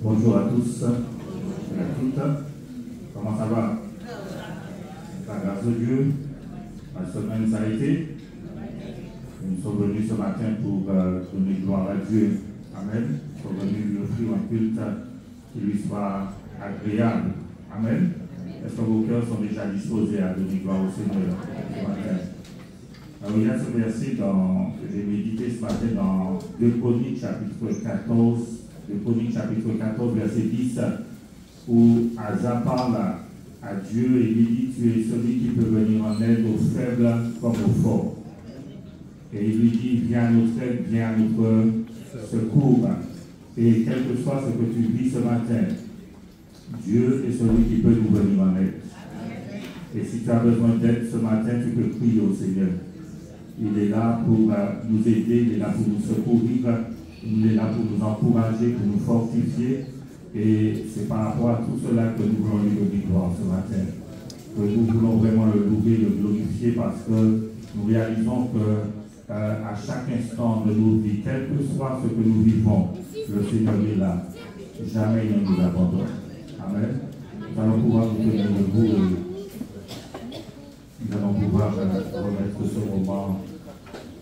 Bonjour à tous et à toutes. Comment ça va? La grâce de Dieu, la semaine ça a été. Nous sommes venus ce matin pour donner gloire à Dieu. Amen. Nous sommes venus lui offrir un culte qui lui soit agréable. Amen. Est-ce que vos cœurs sont déjà disposés à donner gloire au Seigneur ce matin? Alors, il y a ce verset que j'ai médité ce matin dans 2 Chroniques chapitre 14. 2 Chroniques chapitre 14, verset 10, où Asa parle à Dieu et lui dit: tu es celui qui peut venir en aide aux faibles comme aux forts. Et il lui dit: viens à notre aide, viens à notre secours. Et quel que soit ce que tu vis ce matin, Dieu est celui qui peut nous venir en aide. Et si tu as besoin d'aide ce matin, tu peux prier au Seigneur. Il est là pour nous aider, il est là pour nous secourir, il est là pour nous encourager, pour nous fortifier. Et c'est par rapport à tout cela que nous voulons lui donner gloire ce matin. Que nous voulons vraiment le louer, le glorifier, parce que nous réalisons que à chaque instant de nos vies, quel que soit ce que nous vivons, le Seigneur est là. Jamais il ne nous abandonne. Amen. Nous allons pouvoir nous tenir debout et nous allons pouvoir remettre ce moment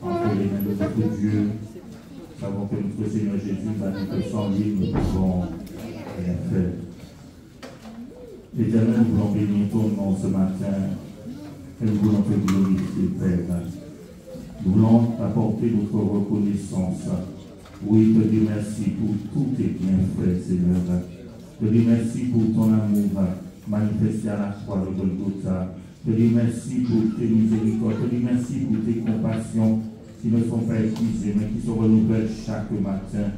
entre les mains de notre Dieu. Nous savons que notre Seigneur Jésus va dire que sans lui, nous ne pouvons rien faire. Éternel, nous voulons bénir ton nom ce matin et nous voulons te glorifier, Père. Nous voulons t'apporter notre reconnaissance. Oui, te dire merci pour tous tes bienfaits, Seigneur. Te dire merci pour ton amour manifesté à la croix de Golgotha. Te dire merci pour tes miséricordes. Te dire merci pour tes compassions qui ne sont pas épuisées, mais qui se renouvellent chaque matin.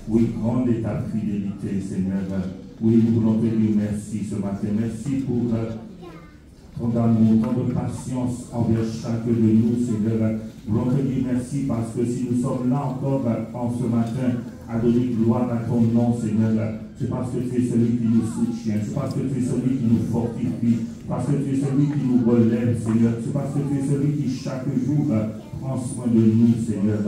Oui, grande est ta fidélité, Seigneur. Oui, nous voulons te dire merci ce matin. Merci pour ton amour, ton patience envers chacun de nous, Seigneur. Nous voulons te dire merci parce que si nous sommes là encore en ce matin à donner gloire à ton nom, Seigneur, c'est parce que tu es celui qui nous soutient, c'est parce que tu es celui qui nous fortifie, parce que tu es celui qui nous relève, Seigneur, c'est parce que tu es celui qui chaque jour prends soin de nous, Seigneur.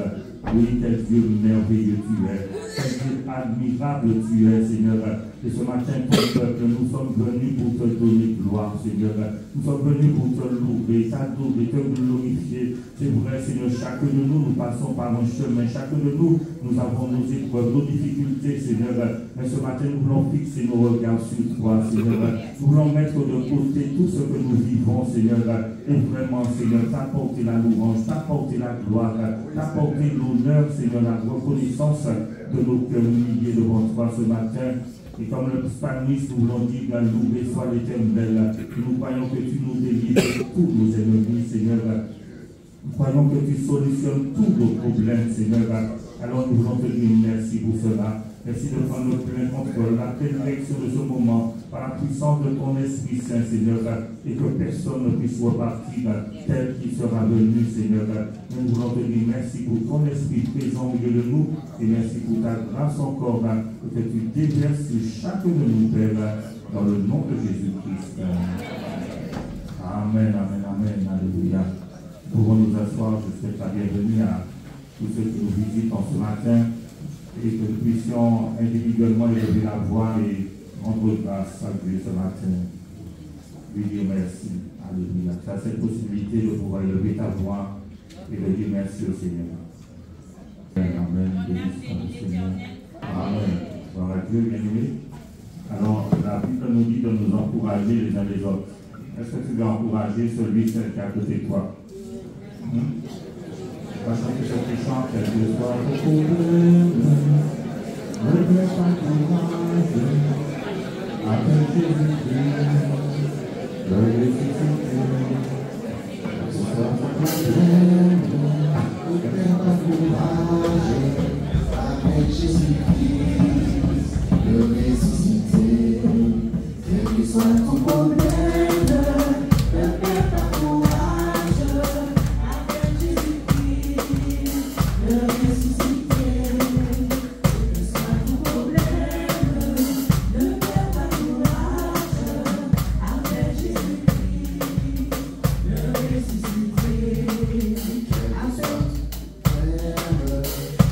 Oui, quel Dieu merveilleux tu es, quel Dieu admirable tu es, Seigneur. Et ce matin, ton peuple, nous sommes venus pour te donner gloire, Seigneur. Nous sommes venus pour te louer, t'adorer, te glorifier. C'est vrai, Seigneur, chacun de nous, nous passons par un chemin. Chacun de nous, nous avons nos épreuves, nos difficultés, Seigneur. Mais ce matin, nous voulons fixer nos regards sur toi, Seigneur. Nous voulons mettre de côté tout ce que nous vivons, Seigneur. Et vraiment, Seigneur, t'apporter la louange, t'apporter la gloire, t'apporter l'honneur, Seigneur, la reconnaissance de nos cœurs humiliés devant toi ce matin. Et comme le psalmiste, nous voulons dire: loué soit l'Éternel. Nous croyons que tu nous délivres de tous nos ennemis, Seigneur. Nous croyons que tu solutionnes tous nos problèmes, Seigneur. Alors nous voulons te dire merci pour cela. Merci de prendre le plein contrôle, la pleine direction de ce moment, par la puissance de ton Esprit Saint, Seigneur, et que personne ne puisse repartir tel qu'il sera venu, Seigneur. Nous voulons te dire merci pour ton Esprit présent au milieu de nous, et merci pour ta grâce encore, que tu déverses sur chacun de nous, Père, dans le nom de Jésus-Christ. Amen, amen, amen, alléluia. Nous pouvons nous asseoir. Je souhaite la bienvenue à tous ceux qui nous visitent en ce matin, et que nous puissions individuellement élever la voix et rendre grâce à Dieu ce matin. Lui dire merci. Alléluia. Tu as cette possibilité de pouvoir élever ta voix et de dire merci au Seigneur. Amen. Bénissons le Seigneur. Amen. Gloire à Dieu, bien-aimé. Alors, la Bible nous dit de nous encourager les uns les autres. Est-ce que tu veux encourager celui qui est à côté de toi? On va chanter cette chante, quel que soit ton problème, ne perds pas courage, avec Jésus-Christ, le ressuscité. Quel que soit ton problème, ne perds pas courage, avec Jésus-Christ, le ressuscité. Quel que soit ton problème, ne perds pas courage.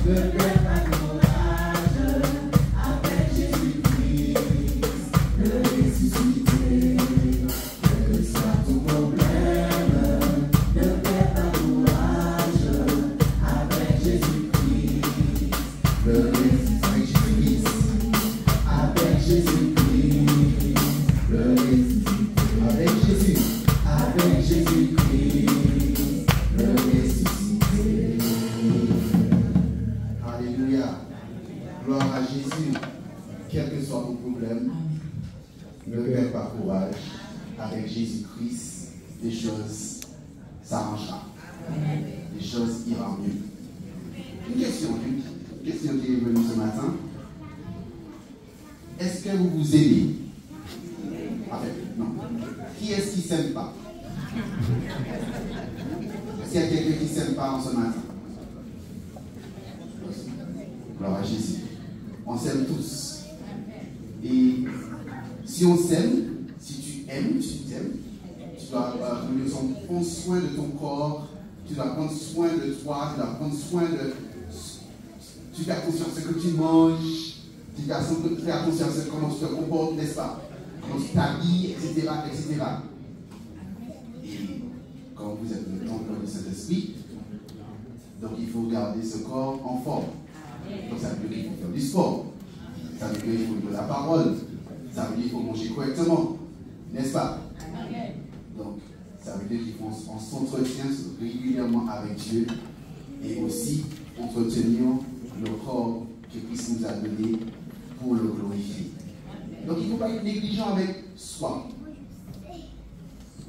Ne perds pas courage, avec Jésus-Christ. pas courage, avec Jésus-Christ, les choses s'arrangeront. Les choses iront mieux. Une question qui est venue ce matin. Est-ce que vous vous aimez? En fait, non. Qui est-ce qui ne s'aime pas? Est-ce qu'il y a quelqu'un qui ne s'aime pas en ce matin? Gloire à Jésus. On s'aime tous. Et si on s'aime, si tu aimes, tu t'aimes, tu dois prendre soin de ton corps, tu dois prendre soin de toi, tu dois prendre soin de... Tu fais attention à ce que tu manges, tu fais attention à comment tu te comportes, n'est-ce pas? Comment tu t'habilles, etc., etc. Et quand vous êtes le temple de cet esprit, donc il faut garder ce corps en forme. Donc ça veut dire qu'il faut faire du sport, ça veut dire qu'il faut de la parole, ça veut dire qu'il faut manger correctement, n'est-ce pas? Donc ça veut dire qu'il faut s'entretient régulièrement avec Dieu et aussi entretenir le corps que Christ nous a donné pour le glorifier. Donc il ne faut pas être négligent avec soi.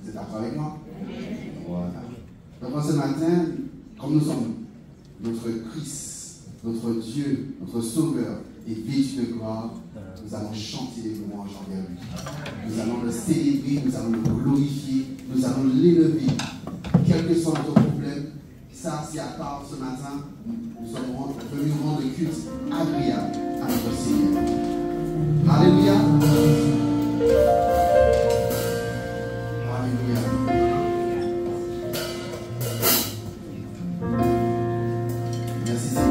Vous êtes d'accord avec moi? Voilà. Donc ce matin, comme nous sommes notre Christ, notre Dieu, notre Sauveur est vêtu de gloire, nous allons chanter les louanges envers lui. Nous allons le célébrer, nous allons le glorifier, nous allons l'élever. Quel que soit notre problème, ça c'est à part ce matin, nous sommes venus rendre le culte agréable à notre Seigneur. Alléluia. Alléluia. Merci Seigneur.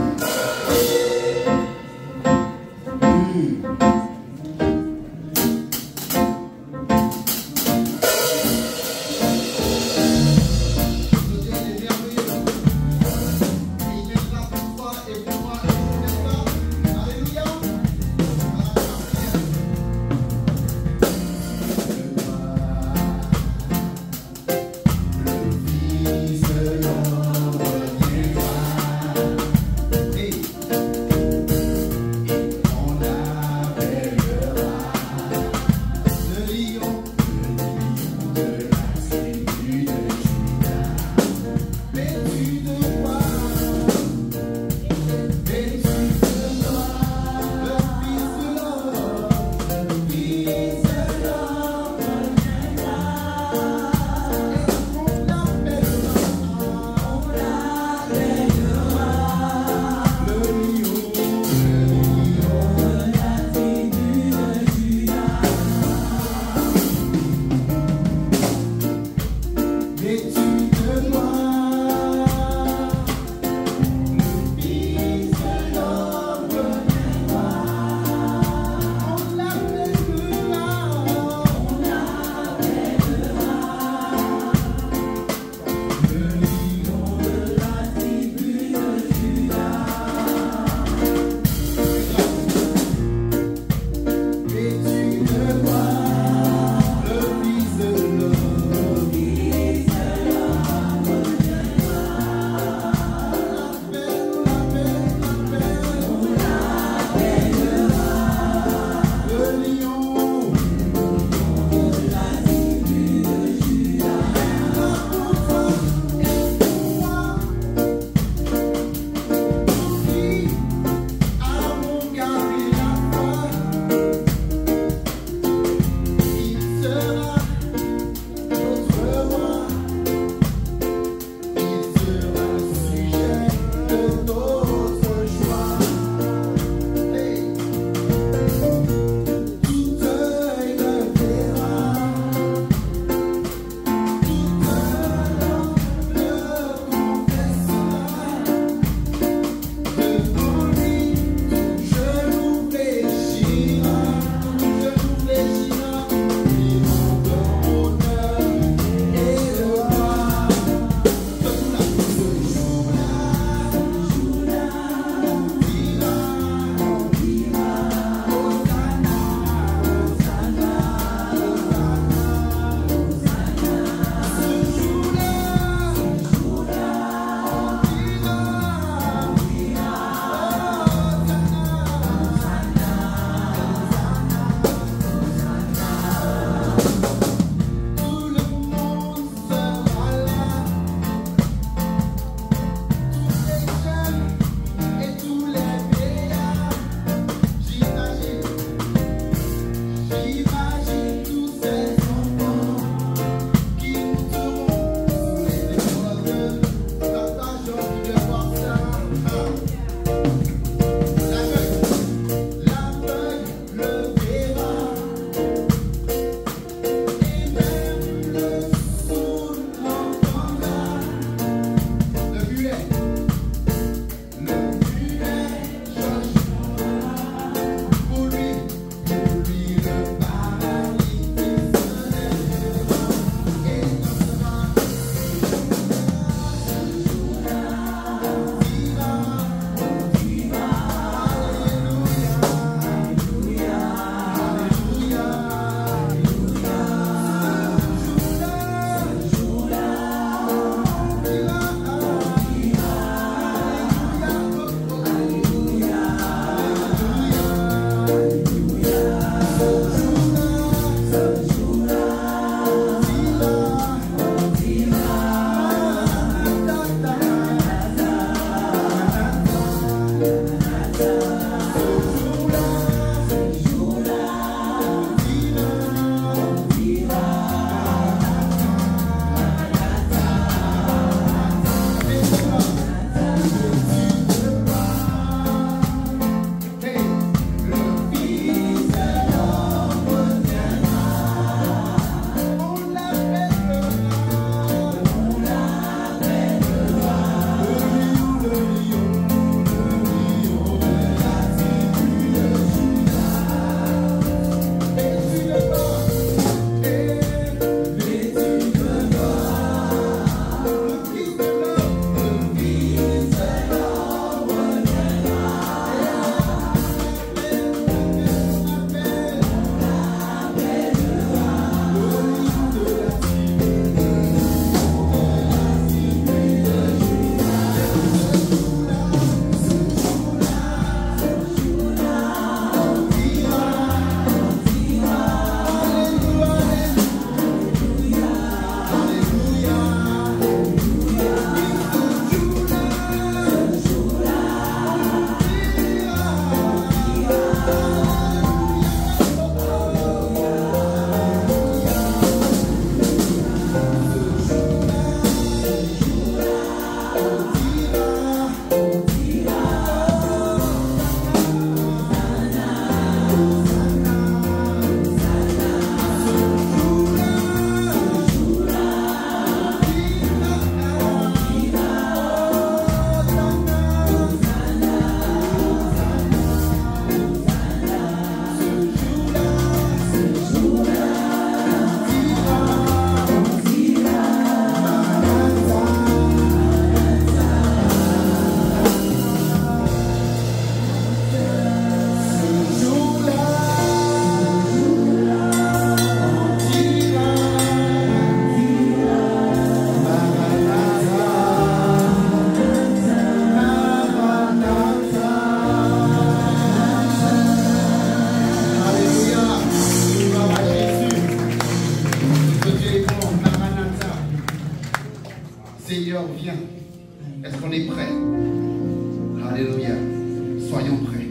soyons prêts.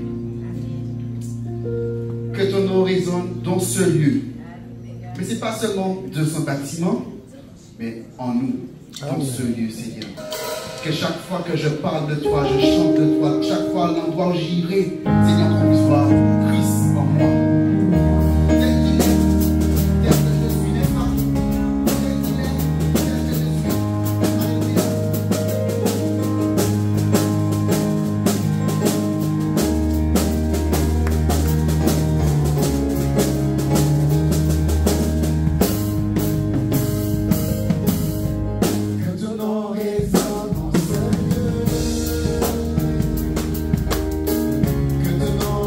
Que ton nom résonne dans ce lieu. Mais ce n'est pas seulement dans ce bâtiment, mais en nous, dans ce lieu, Seigneur. Que chaque fois que je parle de toi, je chante de toi, chaque fois l'endroit où j'irai, Seigneur, qu'on puisse voir Christ en moi. Tel qu'il est, tel que je suis, n'est-ce pas? Tel qu'il est, tel que je suis. Alléluia. Que ton nom résonne en ce lieu. Que ton nom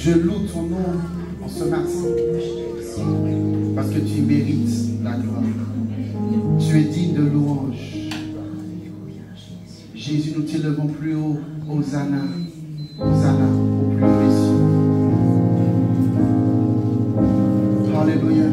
Je loue ton nom en ce matin parce que tu mérites la gloire. Tu es digne de louange. Jésus, nous t'élevons plus haut. Hosanna, Hosanna au plus haut des cieux. Alléluia.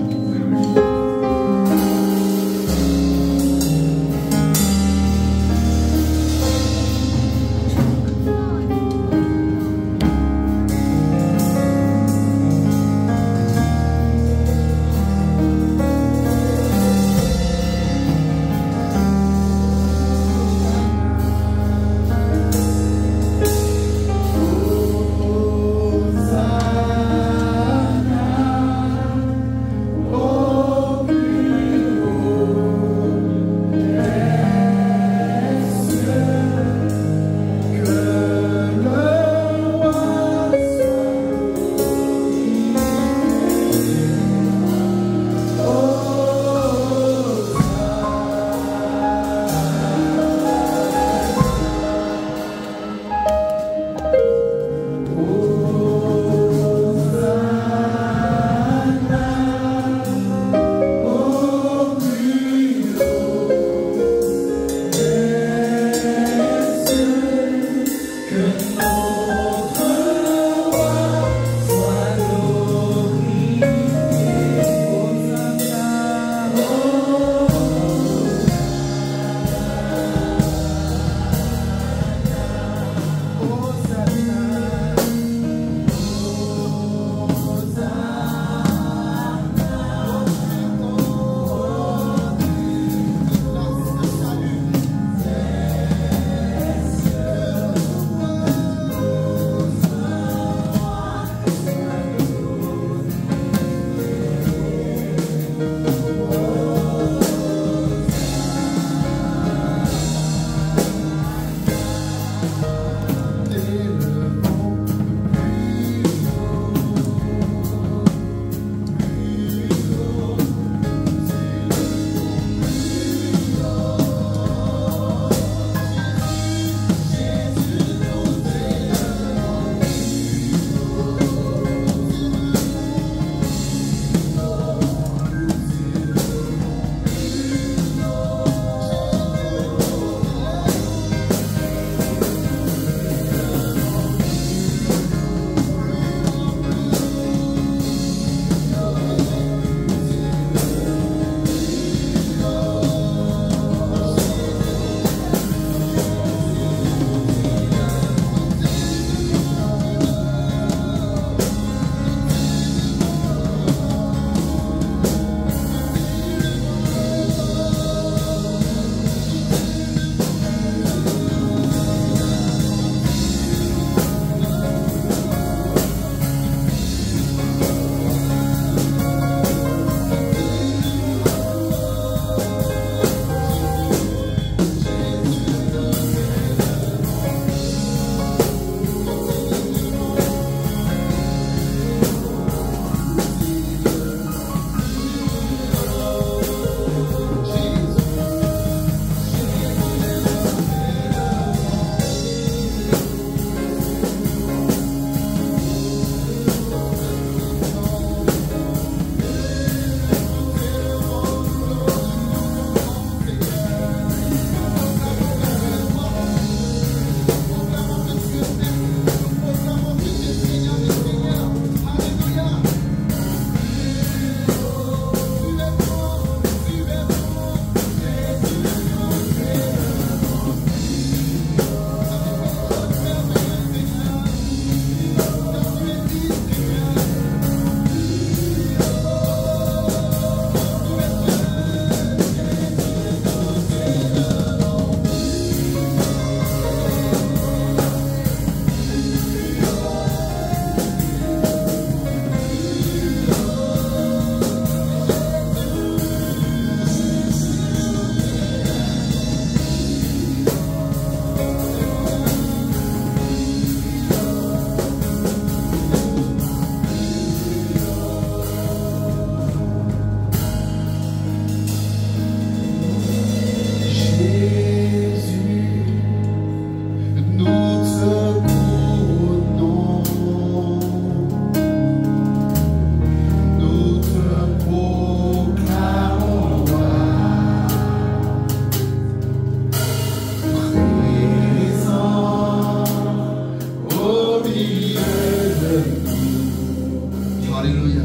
Alléluia.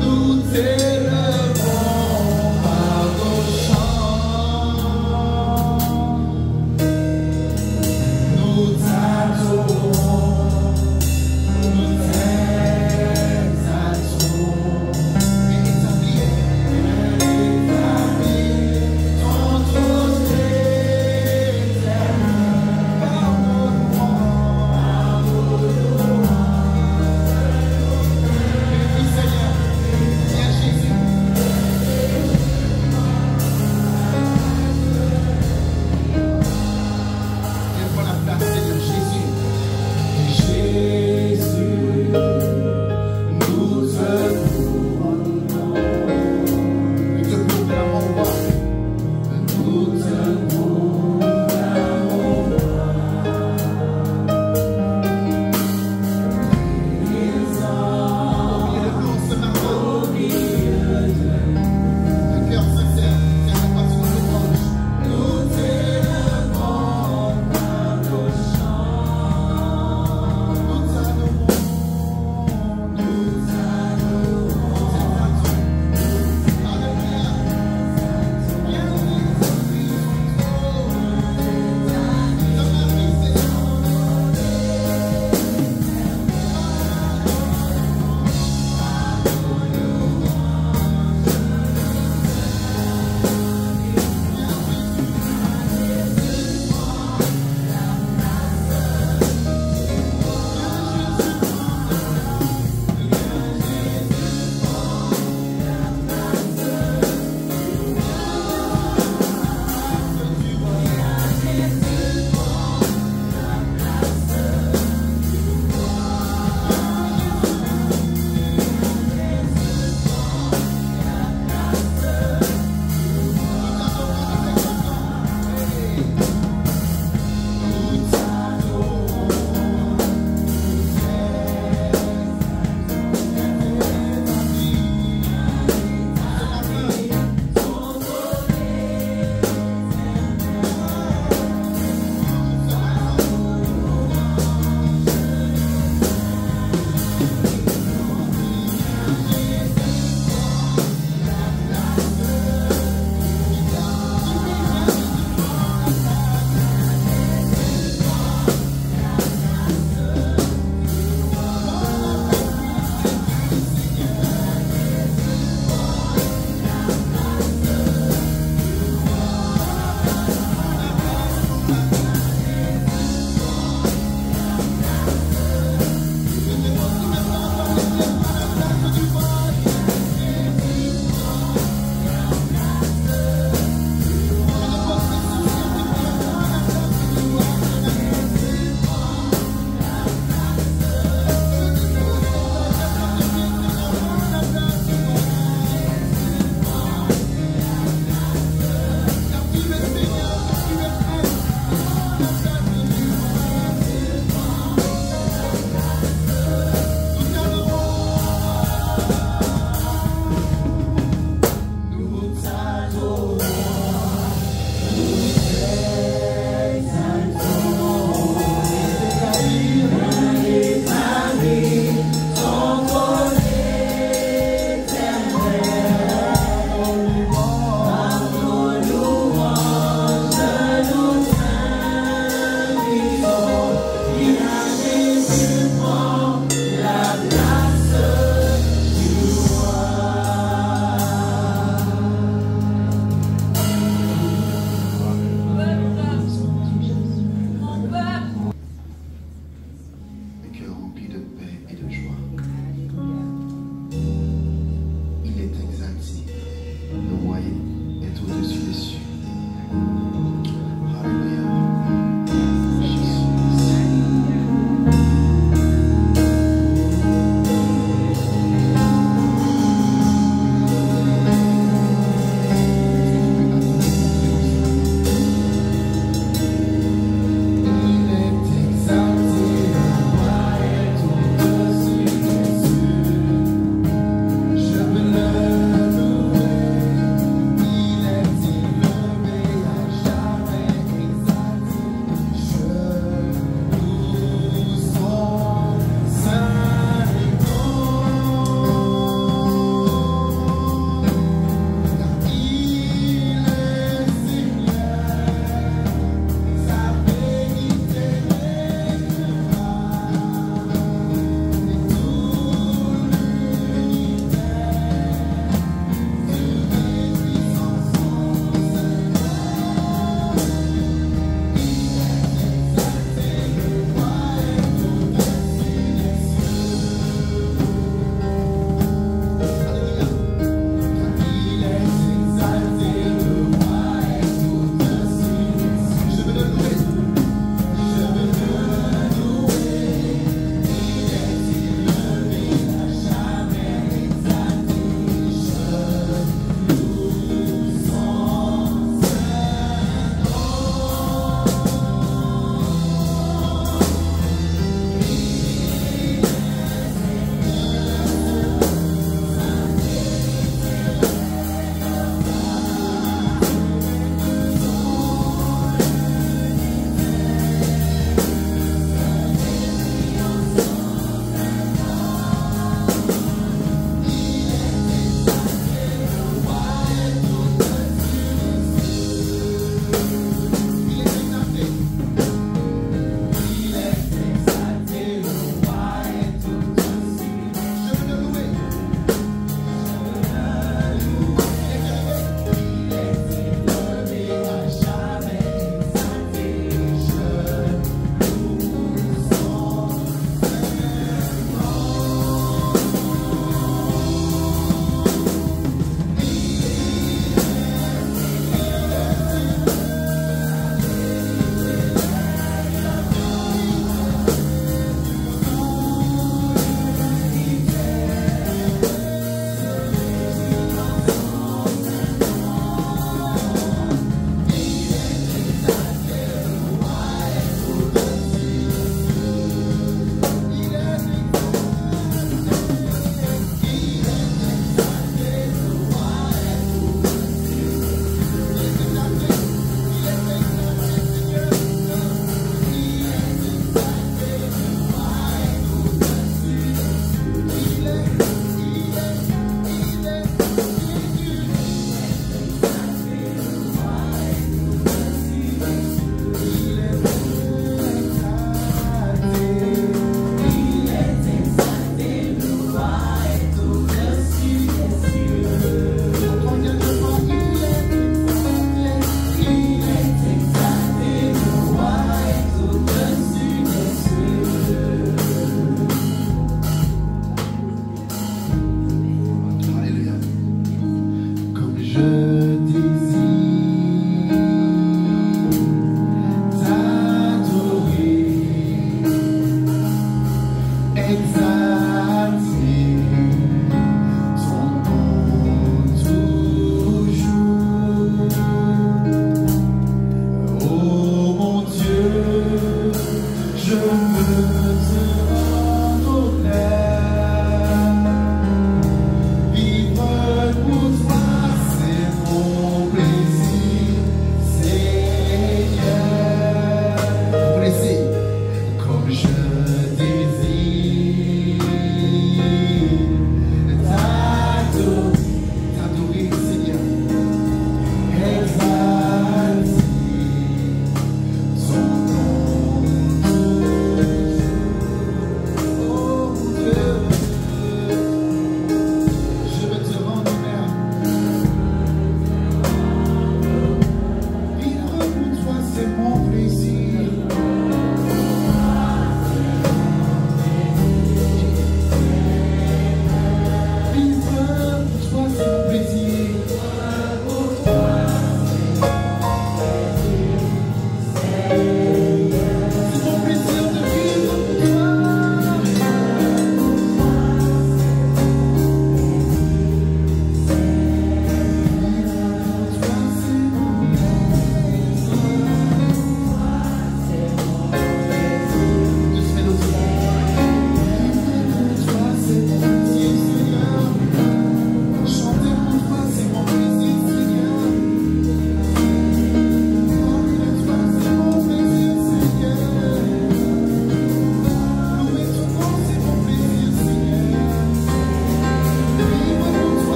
Nous t'élevons par nos chants. Nous t'adorons. Nous t'exaltons. Et établis ton trône éternel. Pardonne-moi.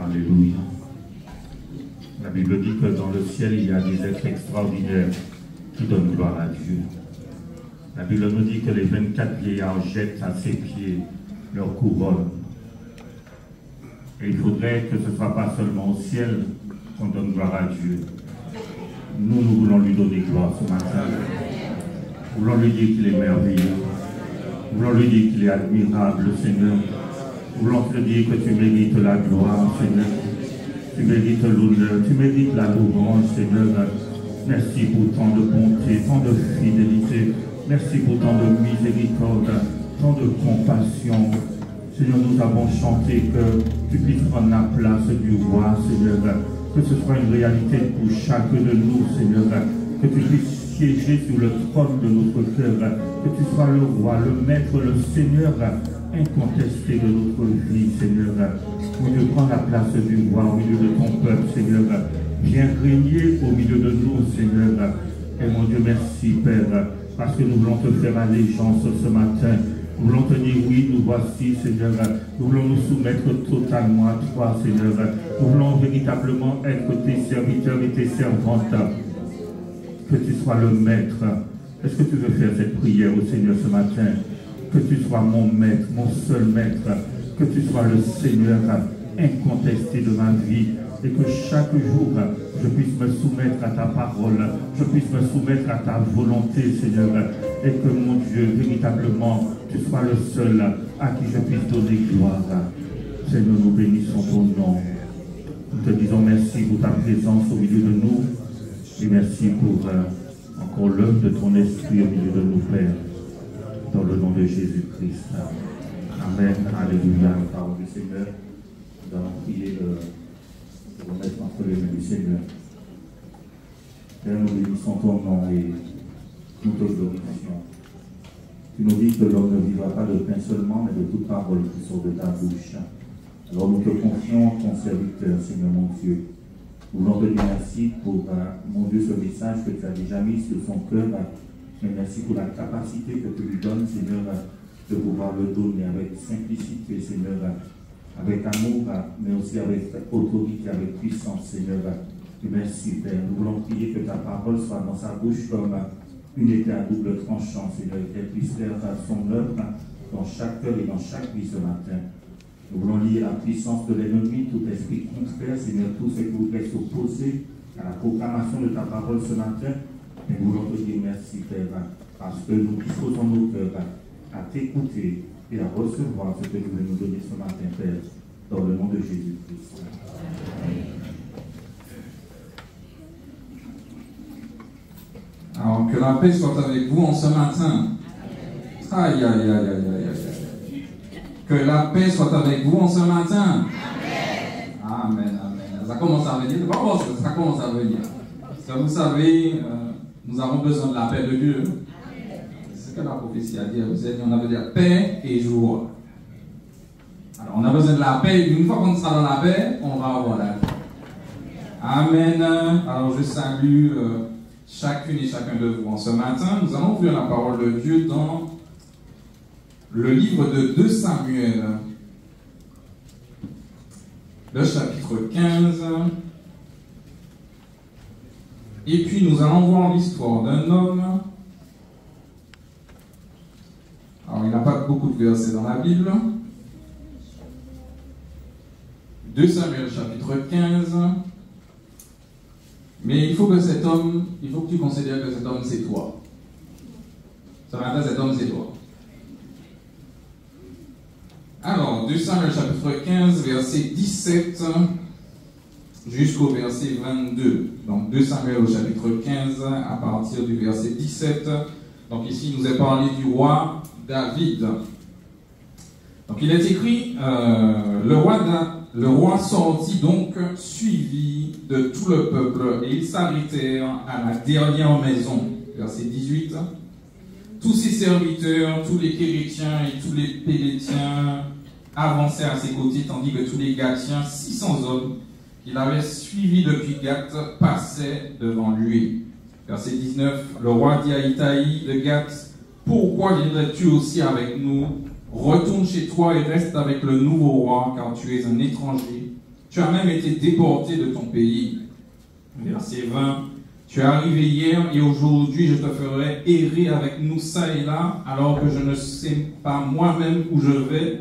Alléluia. La Bible dit que dans le ciel, il y a des êtres extraordinaires qui donnent gloire à Dieu. La Bible nous dit que les 24 vieillards jettent à ses pieds leur couronne. Et il faudrait que ce ne soit pas seulement au ciel qu'on donne gloire à Dieu. Nous voulons lui donner gloire ce matin. Nous voulons lui dire qu'il est merveilleux. Nous voulons lui dire qu'il est admirable, Seigneur. Nous voulons te dire que tu mérites la gloire, Seigneur. Tu mérites l'honneur, tu mérites la louange, Seigneur. Merci pour tant de bonté, tant de fidélité. Merci pour tant de miséricorde, tant de compassion. Seigneur, nous avons chanté que tu puisses prendre la place du roi, Seigneur. Que ce soit une réalité pour chacun de nous, Seigneur. Que tu puisses siéger sur le trône de notre cœur. Que tu sois le roi, le maître, le Seigneur incontesté de notre vie, Seigneur. Mon Dieu, prends la place du roi au milieu de ton peuple, Seigneur. Viens régner au milieu de nous, Seigneur. Et mon Dieu, merci, Père, parce que nous voulons te faire allégeance ce matin. Nous voulons te dire, oui, nous voici, Seigneur. Nous voulons nous soumettre totalement à toi, Seigneur. Nous voulons véritablement être tes serviteurs et tes servantes. Que tu sois le maître. Est-ce que tu veux faire cette prière au Seigneur ce matin? Que tu sois mon maître, mon seul maître. Que tu sois le Seigneur incontesté de ma vie. Et que chaque jour, je puisse me soumettre à ta parole. Je puisse me soumettre à ta volonté, Seigneur. Et que, mon Dieu, véritablement, tu sois le seul à qui je puisse donner gloire. Seigneur, nous bénissons ton nom. Nous te disons merci pour ta présence au milieu de nous. Et merci pour encore l'œuvre de ton esprit au milieu de nous, Père. Dans le nom de Jésus-Christ. Amen. Alléluia. Parole du Seigneur. Nous allons prier de remettre entre les mains du Seigneur. Père, nous bénissons ton nom et nous te glorifions. Tu nous dis que l'homme ne vivra pas de pain seulement, mais de toute parole qui sort de ta bouche. Alors nous te confions ton serviteur, Seigneur mon Dieu. Nous voulons te dire merci pour, mon Dieu, ce message que tu as déjà mis sur son cœur. Mais merci pour la capacité que tu lui donnes, Seigneur, de pouvoir le donner avec simplicité, Seigneur, avec amour, mais aussi avec autorité, avec puissance, Seigneur. Et merci, Père. Nous voulons prier que ta parole soit dans sa bouche comme une épée à double tranchant, Seigneur, et qu'elle puisse faire son œuvre dans chaque cœur et dans chaque vie ce matin. Nous voulons lier la puissance de l'ennemi, tout esprit contraire, Seigneur, tout ce qui voudrait s'opposer à la proclamation de ta parole ce matin. Et nous voulons te dire merci, Père, parce que nous disposons nos cœurs à t'écouter et à recevoir ce que tu veux nous donner ce matin, Père, dans le nom de Jésus-Christ. Alors, que la paix soit avec vous en ce matin. Aïe, aïe, aïe, aïe, aïe, aïe. Que la paix soit avec vous en ce matin. Amen, amen. Ça commence à venir. Ça commence à venir. Parce que vous savez, nous avons besoin de la paix de Dieu. C'est ce que la prophétie a dit à vous. On a besoin de paix et joie. Alors, on a besoin de la paix. Une fois qu'on sera dans la paix, on va avoir la paix. Amen. Alors, je salue chacune et chacun de vous en ce matin. Nous allons ouvrir la parole de Dieu dans le livre de 2 Samuel, le chapitre 15. Et puis nous allons voir l'histoire d'un homme. Alors il n'y a pas beaucoup de versets dans la Bible. 2 Samuel chapitre 15. Mais il faut que tu considères que cet homme c'est toi. Ce matin, cet homme c'est toi. Alors, 2 Samuel chapitre 15, verset 17 jusqu'au verset 22. Donc 2 Samuel au chapitre 15, à partir du verset 17. Donc ici, il nous est parlé du roi David. Donc il est écrit, le roi sortit donc suivi de tout le peuple et ils s'arrêtèrent à la dernière maison. Verset 18. Tous ses serviteurs, tous les Kérétiens et tous les Pélétiens avançaient à ses côtés, tandis que tous les Gatiens, 600 hommes qu'il avait suivis depuis Gath, passaient devant lui. Verset 19. Le roi dit à Itaï de Gath, « Pourquoi viendrais-tu aussi avec nous? Retourne chez toi et reste avec le nouveau roi, car tu es un étranger. Tu as même été déporté de ton pays. » Verset 20. Tu es arrivé hier et aujourd'hui je te ferai errer avec nous ça et là, alors que je ne sais pas moi-même où je vais.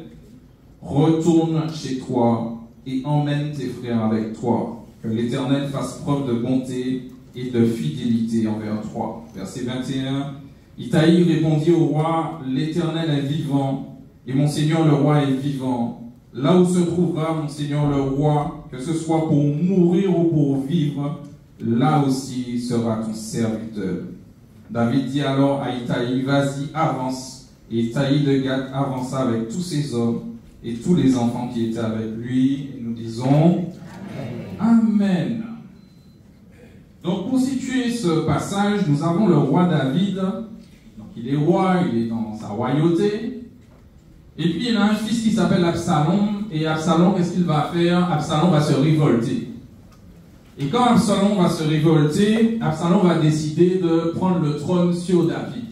Retourne chez toi et emmène tes frères avec toi. Que l'Éternel fasse preuve de bonté et de fidélité envers toi. Verset 21. Itaï répondit au roi, l'Éternel est vivant et mon Seigneur le roi est vivant. Là où se trouvera mon Seigneur le roi, que ce soit pour mourir ou pour vivre, là aussi sera ton serviteur. David dit alors à Itaï, vas-y, avance. Et Itaï de Gath avança avec tous ses hommes et tous les enfants qui étaient avec lui. Et nous disons Amen. Donc pour situer ce passage, nous avons le roi David. Donc il est roi, il est dans sa royauté. Et puis il a un fils qui s'appelle Absalom. Et Absalom, qu'est-ce qu'il va faire? Absalom va se révolter. Et quand Absalom va se révolter, Absalom va décider de prendre le trône sur David.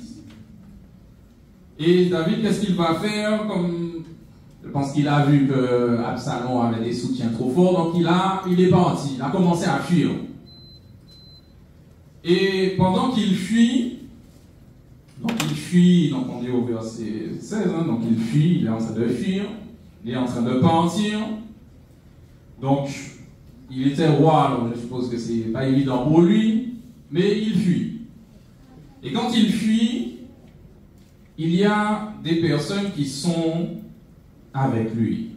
Et David, qu'est-ce qu'il va faire? Je pense qu'il a vu que Absalom avait des soutiens trop forts, donc il est parti, il a commencé à fuir. Et pendant qu'il fuit, donc on dit au verset 16, donc il fuit, il est en train de fuir, il est en train de partir. Donc, il était roi, alors je suppose que c'est pas évident pour lui, mais il fuit. Et quand il fuit, il y a des personnes qui sont avec lui.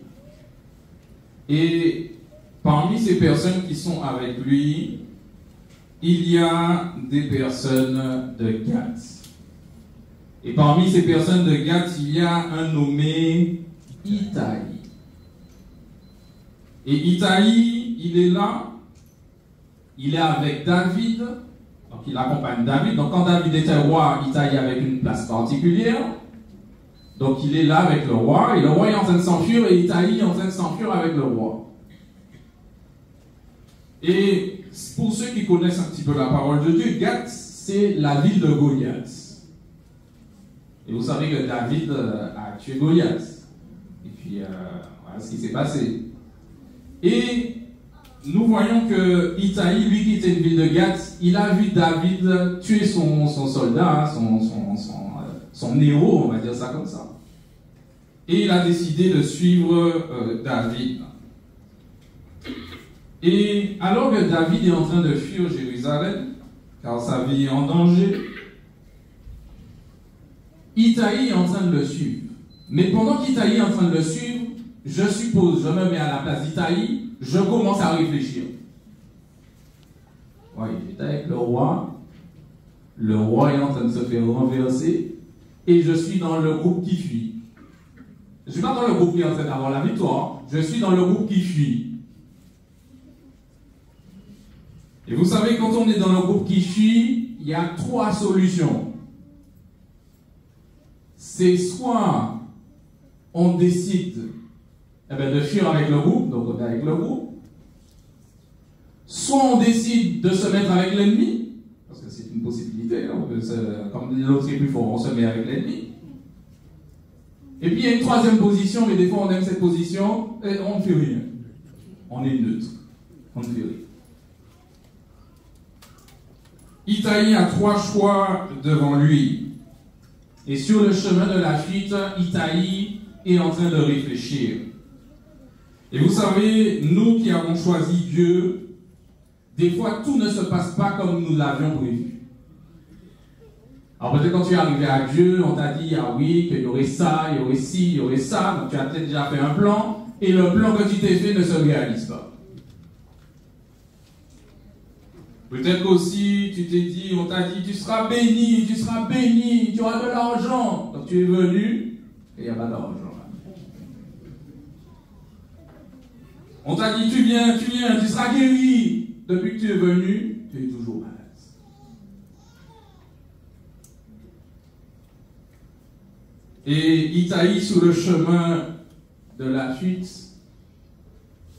Et parmi ces personnes qui sont avec lui, il y a des personnes de Gath. Et parmi ces personnes de Gath, il y a un nommé Itaï. Et Itaï, il est là, il est avec David, donc il accompagne David. Donc quand David était roi, Itaï avait une place particulière. Donc il est là avec le roi, et le roi est en train de s'enfuir, et Itaï est en train de s'enfuir avec le roi. Et pour ceux qui connaissent un petit peu la parole de Dieu, Gath, c'est la ville de Goliath. Et vous savez que David a tué Goliath. Et puis, voilà ce qui s'est passé. Et nous voyons que Itaï, lui qui était une ville de Gath, il a vu David tuer son soldat, son héros, on va dire ça comme ça. Et il a décidé de suivre David. Et alors que David est en train de fuir Jérusalem, car sa vie est en danger, Itaï est en train de le suivre. Mais pendant qu'Itaï est en train de le suivre, je suppose, je me mets à la place d'Itaï, je commence à réfléchir. Oui, j'étais avec le roi est en train de se faire renverser, et je suis dans le groupe qui fuit. Je ne suis pas dans le groupe qui est en train d'avoir la victoire, je suis dans le groupe qui fuit. Et vous savez, quand on est dans le groupe qui fuit, il y a 3 solutions. C'est soit on décide de fuir avec le groupe, donc on est avec le groupe, soit on décide de se mettre avec l'ennemi, parce que c'est une possibilité, comme l'autre est plus fort, on se met avec l'ennemi, Et puis il y a une troisième position, mais des fois on aime cette position et on ne fait rien. On est neutre. On ne fait rien. Itaïe a 3 choix devant lui. Et sur le chemin de la fuite, Itaïe est en train de réfléchir. Et vous savez, nous qui avons choisi Dieu, des fois tout ne se passe pas comme nous l'avions prévu. Alors peut-être quand tu es arrivé à Dieu, on t'a dit, ah oui, qu'il y aurait ça, il y aurait ci, il y aurait ça, donc tu as peut-être déjà fait un plan, et le plan que tu t'es fait ne se réalise pas. Peut-être qu'aussi, tu t'es dit, on t'a dit, tu seras béni, tu auras de l'argent. Donc tu es venu, et il n'y a pas d'argent. On t'a dit, tu viens, tu seras guéri. Depuis que tu es venu, tu es toujours malade. Et Itaïe, sur le chemin de la fuite,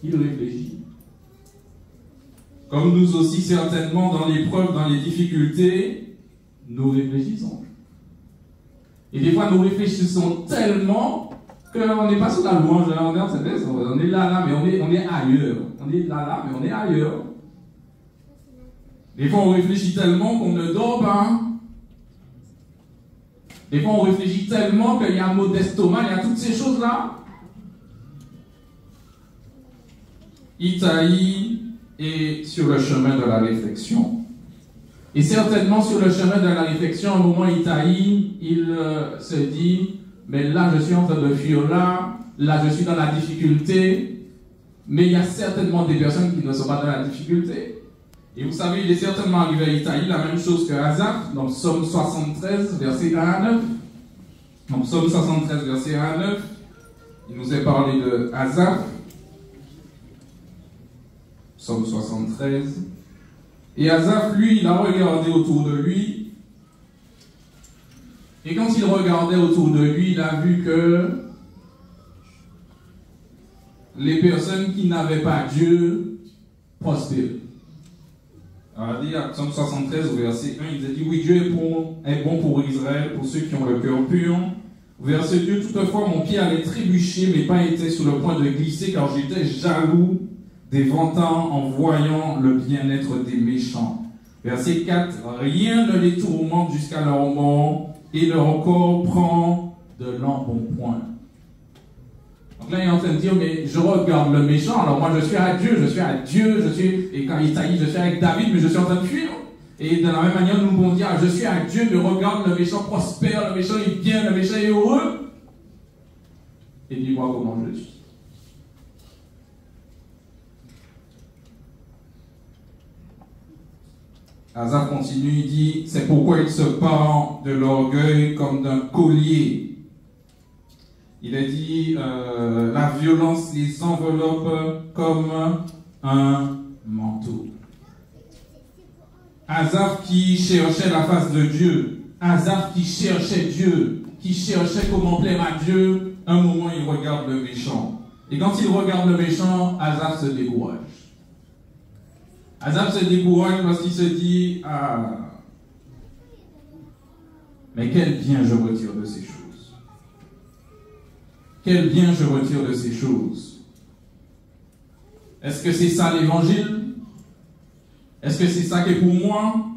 il réfléchit. Comme nous aussi, certainement, dans l'épreuve, dans les difficultés, nous réfléchissons. Et des fois, nous réfléchissons tellement qu'on n'est pas sur la louange, on est là, mais on est ailleurs. On est là, mais on est ailleurs. Des fois, on réfléchit tellement qu'on ne dort pas. Des fois, on réfléchit tellement qu'il y a un mot d'estomac, il y a toutes ces choses-là. Itaïe est sur le chemin de la réflexion. Et certainement, sur le chemin de la réflexion, au moment Itaïe, il se dit, mais là, je suis en train de fuir là je suis dans la difficulté, mais il y a certainement des personnes qui ne sont pas dans la difficulté. Et vous savez, il est certainement arrivé à Itaïe la même chose que Asaph, dans Psaume 73, verset 1 à 9. Dans Psaume 73, verset 1 à 9, il nous est parlé de Asaph. Psaume 73. Et Asaph, lui, il a regardé autour de lui. Et quand il regardait autour de lui, il a vu que les personnes qui n'avaient pas Dieu prospéraient. Alors, il dit à Psaume 73, au verset 1, il a dit, oui, Dieu est bon pour Israël, pour ceux qui ont le cœur pur. Verset 2, toutefois, mon pied allait trébucher, mes pas étaient sur le point de glisser, car j'étais jaloux des vantants en voyant le bien-être des méchants. Verset 4, rien ne les tourmente jusqu'à leur mort, et leur corps prend de l'embonpoint. Donc là, il est en train de dire, mais je regarde le méchant, alors moi je suis à Dieu, et quand Itaïe, je suis avec David, mais je suis en train de fuir. Et de la même manière, nous pouvons dire, je suis à Dieu, mais regarde, le méchant prospère, le méchant est bien, le méchant est heureux. Et dis-moi comment je suis. Asaph continue, il dit, c'est pourquoi il se pend de l'orgueil comme d'un collier. Il a dit, la violence les enveloppe comme un manteau. Asaph qui cherchait la face de Dieu, Asaph qui cherchait Dieu, qui cherchait comment plaire à Dieu, un moment il regarde le méchant. Et quand il regarde le méchant, Asaph se décourage. Asaph se décourage parce qu'il se dit, ah, mais quel bien je retire de ces choses. Quel bien je retire de ces choses. Est-ce que c'est ça l'évangile? Est-ce que c'est ça qui est pour moi?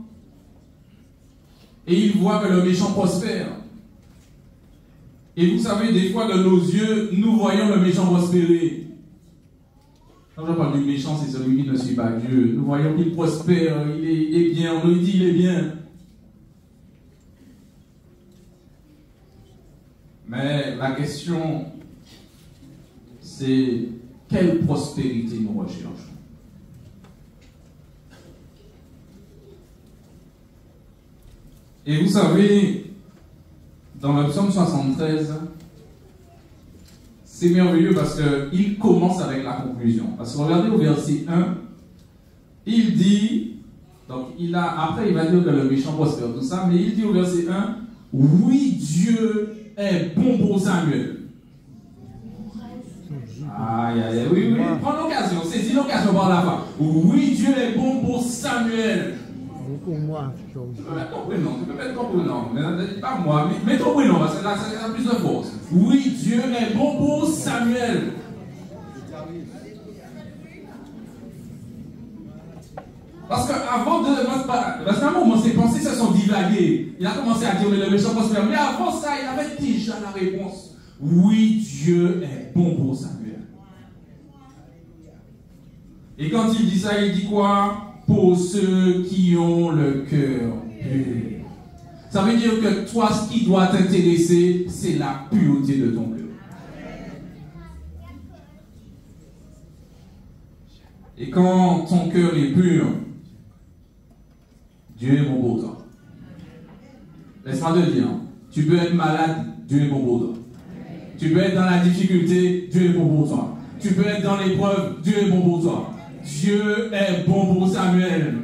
Et il voit que le méchant prospère. Et vous savez, des fois, de nos yeux, nous voyons le méchant prospérer. Quand je parle du méchant, c'est celui qui ne suit pas Dieu. Nous voyons qu'il prospère, il est bien, on lui dit il est bien. Mais la question, c'est quelle prospérité nous recherchons? Et vous savez, dans le psaume 73, c'est merveilleux parce qu'il commence avec la conclusion. Parce que regardez au verset 1, il dit, donc après il va dire que le méchant prospère, tout ça, mais il dit au verset 1, oui, Dieu est bon pour Samuel. Aïe, aïe, aïe, oui, prends l'occasion, saisis l'occasion par la foi. Oui, Dieu est bon pour Samuel. pour moi. Tu peux mettre ton prénom, tu peux mettre ton prénom, mais pas moi, mais mets ton prénom, parce que là, ça a plus de force. Oui, Dieu est bon pour Samuel. Parce qu'avant de. Parce qu'à un moment, ses pensées se sont divaguées. Il a commencé à dire, mais le méchant prospère. Mais avant ça, il avait déjà la réponse. Oui, Dieu est bon pour Samuel. Et quand il dit ça, il dit quoi? Pour ceux qui ont le cœur pur. Ça veut dire que toi, ce qui doit t'intéresser, c'est la pureté de ton cœur. Et quand ton cœur est pur, Dieu est bon pour toi. Laisse-moi te dire, tu peux être malade, Dieu est bon pour toi. Tu peux être dans la difficulté, Dieu est bon pour toi. Tu peux être dans l'épreuve, Dieu est bon pour toi. Dieu est bon pour Samuel.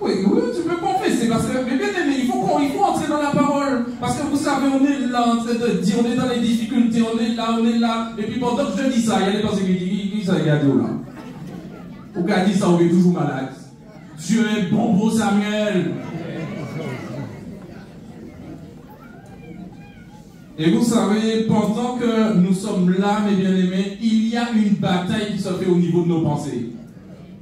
Oui, tu peux confesser, parce que, mais bien aimé, il faut entrer dans la parole. Parce que vous savez, on est là en train de dire, on est dans les difficultés, on est là. Et puis pendant que je dis ça, il y a des personnes qui disent, qui ça, il y a dit là. Ou qui a dit ça, on est toujours malade. Dieu est bon pour Samuel. Et vous savez, pendant que nous sommes là, mes bien-aimés, il y a une bataille qui se fait au niveau de nos pensées.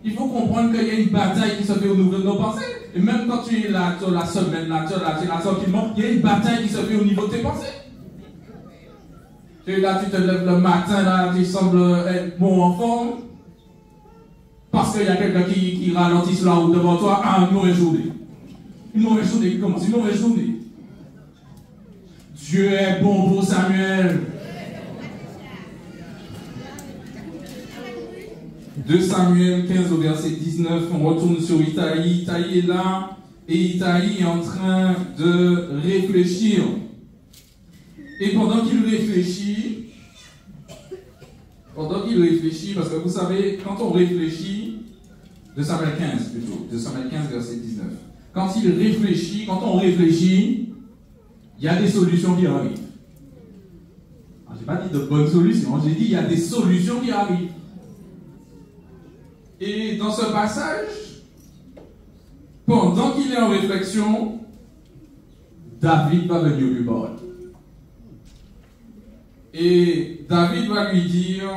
Il faut comprendre qu'il y a une bataille qui se fait au niveau de nos pensées. Et même quand tu es là, tu as la semaine, là, tu es là tranquillement, il y a une bataille qui se fait au niveau de tes pensées. Tu es là, tu te lèves le matin, là, tu sembles être bon en forme. Parce qu'il y a quelqu'un qui ralentit sur la route devant toi. Ah, une mauvaise journée. Une mauvaise journée qui commence, une mauvaise journée. Dieu est bon pour Samuel. 2 Samuel 15 au verset 19, on retourne sur Itaï. Itaï est là et Itaï est en train de réfléchir. Et pendant qu'il réfléchit, parce que vous savez, quand on réfléchit, 2 Samuel 15 plutôt, 2 Samuel 15 verset 19, quand on réfléchit, il y a des solutions qui arrivent. Je n'ai pas dit de bonnes solutions, j'ai dit il y a des solutions qui arrivent. Et dans ce passage, pendant qu'il est en réflexion, David va venir lui parler. Et David va lui dire,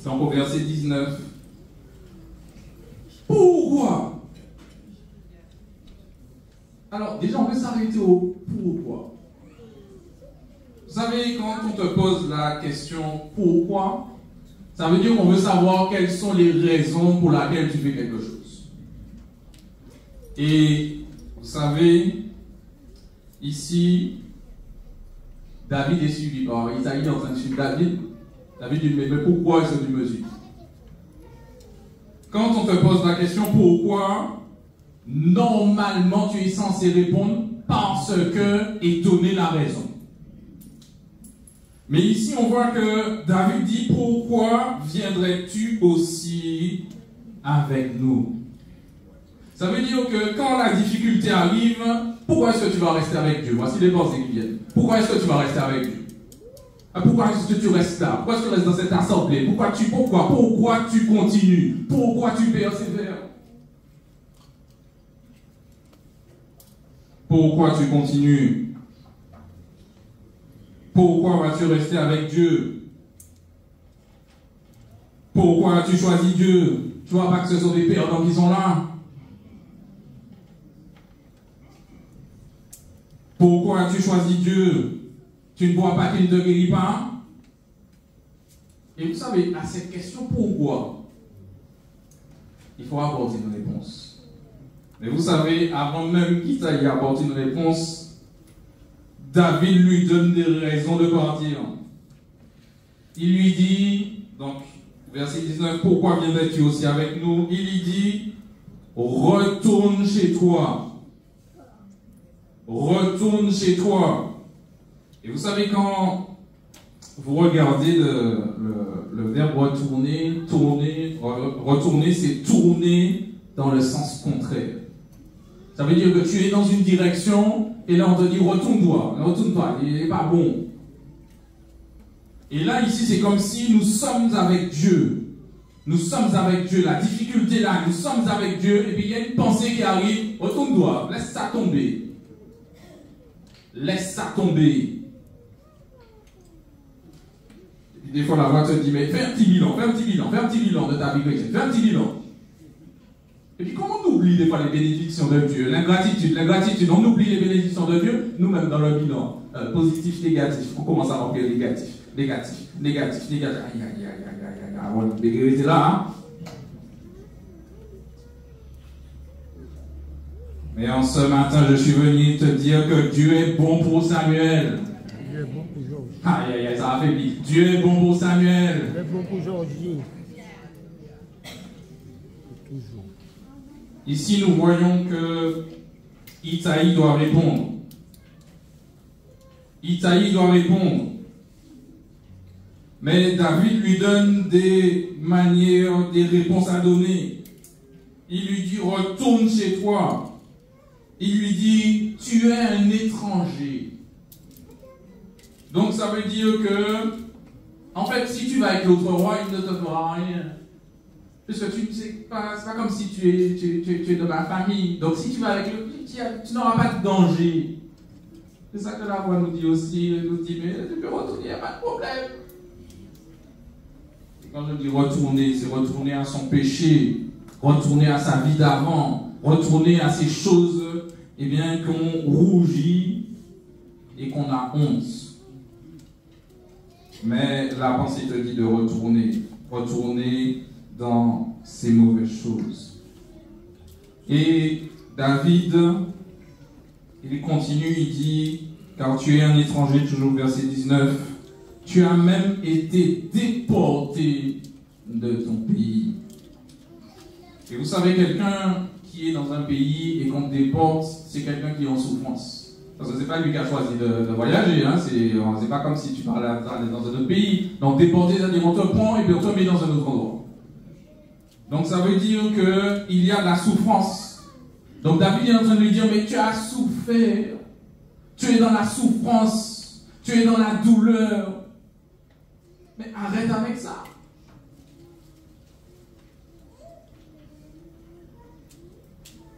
donc au verset 19, pourquoi? Alors, déjà, on peut s'arrêter au pourquoi. Vous savez, quand on te pose la question pourquoi, ça veut dire qu'on veut savoir quelles sont les raisons pour lesquelles tu fais quelque chose. Et vous savez, ici, David est suivi par Isaïe en train de suivre David. David dit, mais pourquoi est-ce que tu me suis? Quand on te pose la question pourquoi, normalement tu es censé répondre parce que et donner la raison. Mais ici, on voit que David dit, pourquoi viendrais-tu aussi avec nous? Ça veut dire que quand la difficulté arrive, pourquoi est-ce que tu vas rester avec Dieu? Voici les pensées qui viennent. Pourquoi est-ce que tu vas rester avec Dieu? Pourquoi est-ce que tu restes là? Pourquoi est-ce que tu restes dans cette assemblée? Pourquoi tu continues? Pourquoi tu persévères? Pourquoi tu continues? Pourquoi vas-tu rester avec Dieu? Pourquoi as-tu choisi Dieu? Tu vois pas que ce sont des perdants qui sont là? Pourquoi as-tu choisi Dieu? Tu ne vois pas qu'il ne te guérit pas? Et vous savez, à cette question pourquoi, il faut apporter une réponse. Mais vous savez, avant même qu'il t'aille apporter une réponse, David lui donne des raisons de partir. Il lui dit, donc, verset 19, pourquoi viendrais-tu aussi avec nous? Il lui dit, retourne chez toi. Retourne chez toi. Et vous savez, quand vous regardez le verbe retourner, retourner, c'est tourner dans le sens contraire. Ça veut dire que tu es dans une direction, et là on te dit retourne-toi, il n'est pas bon. Et là ici c'est comme si nous sommes avec Dieu. Nous sommes avec Dieu, la difficulté là, nous sommes avec Dieu, et puis il y a une pensée qui arrive, retourne-toi, laisse ça tomber. Laisse ça tomber. Et puis des fois la voix te dit, mais fais un petit bilan, fais un petit bilan, fais un petit bilan de ta vie chrétienne, fais un petit bilan. Et puis comment on oublie des fois les bénédictions de Dieu, l'ingratitude, on oublie les bénédictions de Dieu, nous-mêmes dans le bilan, positif, négatif, on commence à remplir négatif. Aïe, aïe, aïe, aïe, aïe, on est là, hein? Mais en ce matin, je suis venu te dire que Dieu est bon pour Samuel. Dieu est bon pour Georgie. Aïe, aïe, aïe, ça a fait vite. Dieu est bon pour Samuel. Dieu est bon pour Georgie. Toujours. Ici, nous voyons que Itaï doit répondre. Itaï doit répondre. Mais David lui donne des manières, des réponses à donner. Il lui dit, retourne chez toi. Il lui dit, tu es un étranger. Donc ça veut dire que, en fait, si tu vas avec l'autre roi, il ne te fera rien. Puisque tu ne sais pas, c'est pas comme si tu es de ma famille. Donc si tu vas avec lui, tu n'auras pas de danger. C'est ça que la voix nous dit aussi. Elle nous dit, mais tu peux retourner, il n'y a pas de problème. Quand je dis retourner, c'est retourner à son péché, retourner à sa vie d'avant, retourner à ces choses, eh bien, qu'on rougit et qu'on a honte. Mais la pensée te dit de retourner dans ces mauvaises choses. Et David, il continue, il dit, car tu es un étranger, toujours verset 19, tu as même été déporté de ton pays. Et vous savez, quelqu'un qui est dans un pays et qu'on déporte, c'est quelqu'un qui est en souffrance. Parce que ce n'est pas lui qui a choisi de voyager. Hein. C'est pas comme si tu parlais dans un autre pays. Donc déporté, c'est-à-dire on te prend et puis on te met dans un autre endroit. Donc ça veut dire qu'il y a de la souffrance. Donc David est en train de lui dire, mais tu as souffert. Tu es dans la souffrance. Tu es dans la douleur. Mais arrête avec ça.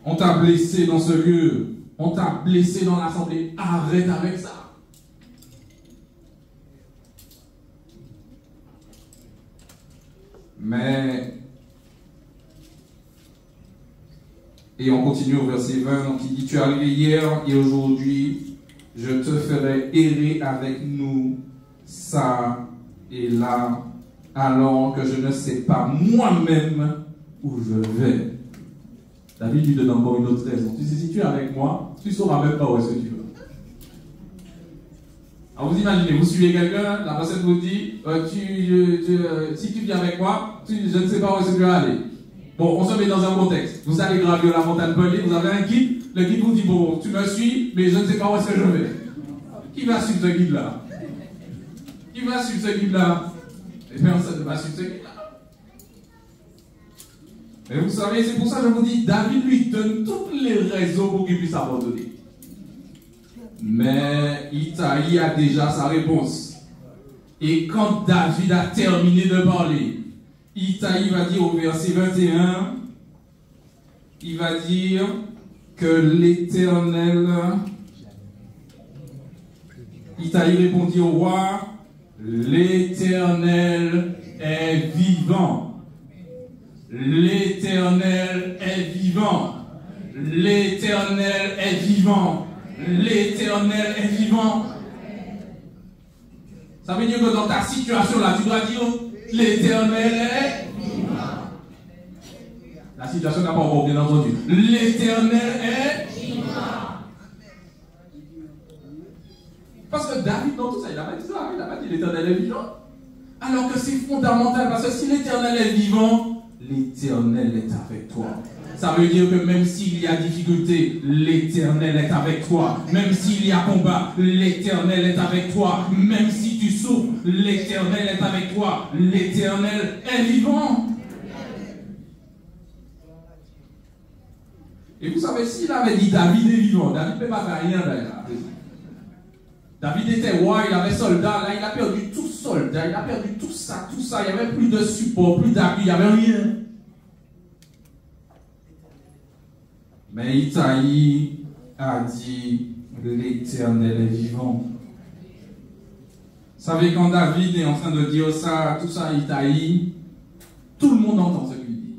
On t'a blessé dans ce lieu. On t'a blessé dans l'assemblée. Arrête avec ça. Mais... Et on continue au verset 20. Donc il dit, tu es arrivé hier et aujourd'hui, je te ferai errer avec nous ça et là, alors que je ne sais pas moi-même où je vais. David lui donne encore une autre raison. Tu sais, si tu es avec moi, tu ne sauras même pas où est-ce que tu vas. Alors vous imaginez, vous suivez quelqu'un, la personne vous dit, si tu viens avec moi, je ne sais pas où est-ce que tu vas aller. Bon, on se met dans un contexte. Vous allez gravir la montagne Pelée, vous avez un guide, le guide vous dit, bon, tu me suis, mais je ne sais pas où est-ce que je vais. Qui va suivre ce guide-là? Qui va suivre ce guide-là? Et personne ne va suivre ce guide-là. Et vous savez, c'est pour ça que je vous dis, David lui donne toutes les raisons pour qu'il puisse abandonner. Mais Itaï a déjà sa réponse. Et quand David a terminé de parler, Itaï va dire au verset 21, il va dire que l'Éternel... Itaï répondit au roi, l'Éternel est vivant. L'Éternel est vivant. L'Éternel est vivant. L'Éternel est vivant. Ça veut dire que dans ta situation là, tu dois dire l'Éternel est vivant. La situation n'a pas encore bien entendu. L'Éternel est vivant. Parce que David, dans tout ça, il n'a pas dit ça. Il n'a pas dit l'Éternel est vivant. Alors que c'est fondamental, parce que si l'Éternel est vivant, l'Éternel est avec toi. Ça veut dire que même s'il y a difficulté, l'Éternel est avec toi. Même s'il y a combat, l'Éternel est avec toi. Même si tu souffres, l'Éternel est avec toi. L'Éternel est vivant. Et vous savez, s'il avait dit David est vivant, David ne peut pas faire rien d'ailleurs. David était roi, il avait soldat, là il a perdu tout soldats, il a perdu tout ça, il n'y avait plus de support, plus d'appui, il n'y avait rien. Mais Itaïe a dit, l'Éternel est vivant. Vous savez, quand David est en train de dire ça, tout ça, Itaïe, tout le monde entend ce qu'il dit.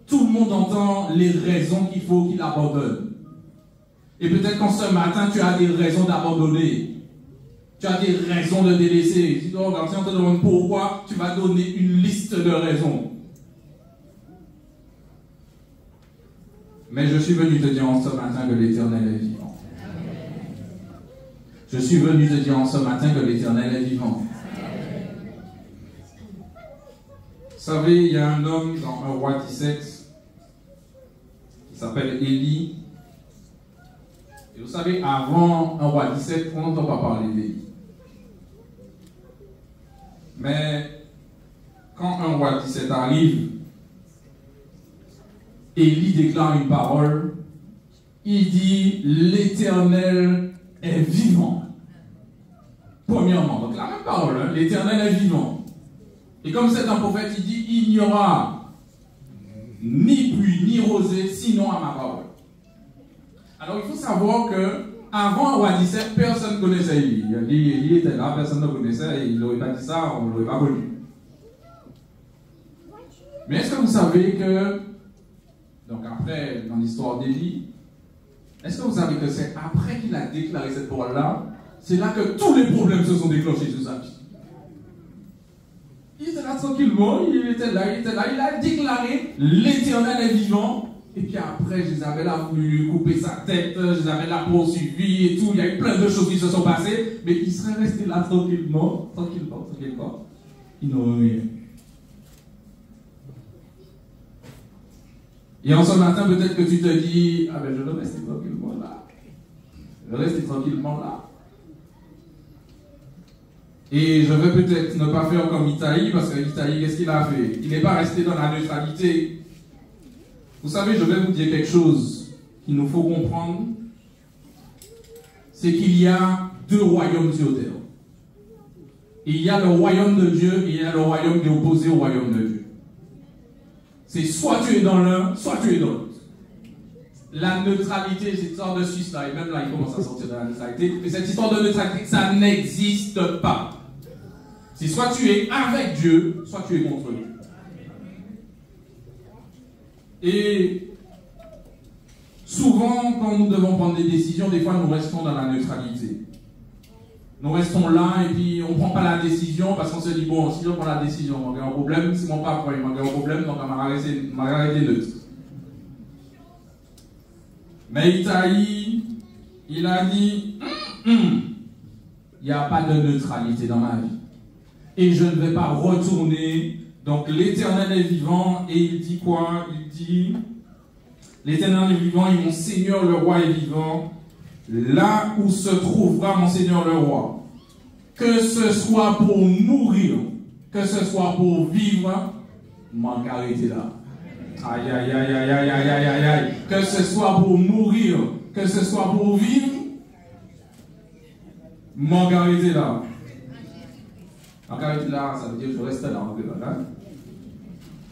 Tout le monde entend les raisons qu'il faut qu'il abandonne. Et peut-être qu'en ce matin, tu as des raisons d'abandonner. Tu as des raisons de délaisser. Si on te demande pourquoi, tu vas donner une liste de raisons. Mais je suis venu te dire en ce matin que l'Éternel est vivant. Je suis venu te dire en ce matin que l'Éternel est vivant. Vous savez, il y a un homme dans 1 Roi 17 qui s'appelle Élie. Et vous savez, avant 1 Roi 17, on n'entend pas parler d'Élie. Mais quand 1 Roi 17 arrive, Élie déclare une parole. Il dit, l'Éternel est vivant. Premièrement, donc la même parole, hein, l'Éternel est vivant. Et comme c'est un prophète, il dit, il n'y aura ni pluie ni rosée, sinon à ma parole. Alors il faut savoir que avant 1 Roi 17, personne ne connaissait Élie. Élie était là, personne ne connaissait, et il n'aurait pas dit ça, on ne l'aurait pas connu. Mais est-ce que vous savez que, donc après, dans l'histoire d'Élie, est-ce que vous savez que c'est après qu'il a déclaré cette parole-là, c'est là que tous les problèmes se sont déclenchés sur sa vie. Il était là tranquillement, il était là, il a déclaré l'Éternel est vivant, et puis après Jézabel a voulu lui couper sa tête, Jézabel l'a poursuivi et tout, il y a eu plein de choses qui se sont passées, mais il serait resté là tranquillement, il n'aurait rien. Et en ce matin, peut-être que tu te dis, ah ben je vais rester tranquillement là. Je vais rester tranquillement là. Et je vais peut-être ne pas faire comme Itaïe, parce que Itaïe, qu'est-ce qu'il a fait? Il n'est pas resté dans la neutralité. Vous savez, je vais vous dire quelque chose qu'il nous faut comprendre. C'est qu'il y a deux royaumes sur terre. Il y a le royaume de Dieu et il y a le royaume qui est opposé au royaume de Dieu. C'est soit tu es dans l'un, soit tu es dans l'autre. La neutralité, cette histoire de Suisse là, et même là il commence à sortir de la neutralité, mais cette histoire de neutralité, ça n'existe pas. C'est soit tu es avec Dieu, soit tu es contre lui. Et souvent, quand nous devons prendre des décisions, des fois nous restons dans la neutralité. Nous restons là et puis on ne prend pas la décision parce qu'on se dit, bon, si je prends la décision, on a un problème, si mon papa il manque un problème, donc on va arrêter neutre. Mais Itaïe, il a dit, il n'y a pas de neutralité dans ma vie. Et je ne vais pas retourner. Donc l'Éternel est vivant et il dit quoi? Il dit, l'Éternel est vivant et mon Seigneur le roi est vivant. Là où se trouvera mon Seigneur le roi, que ce soit pour mourir, que ce soit pour vivre, m'en arrêter là. Aïe, aïe, aïe, aïe, aïe, aïe, aïe, aïe, aïe. Que ce soit pour mourir, que ce soit pour vivre, m'en arrêter là. M'en arrêter là, ça veut dire que je reste là. Hein?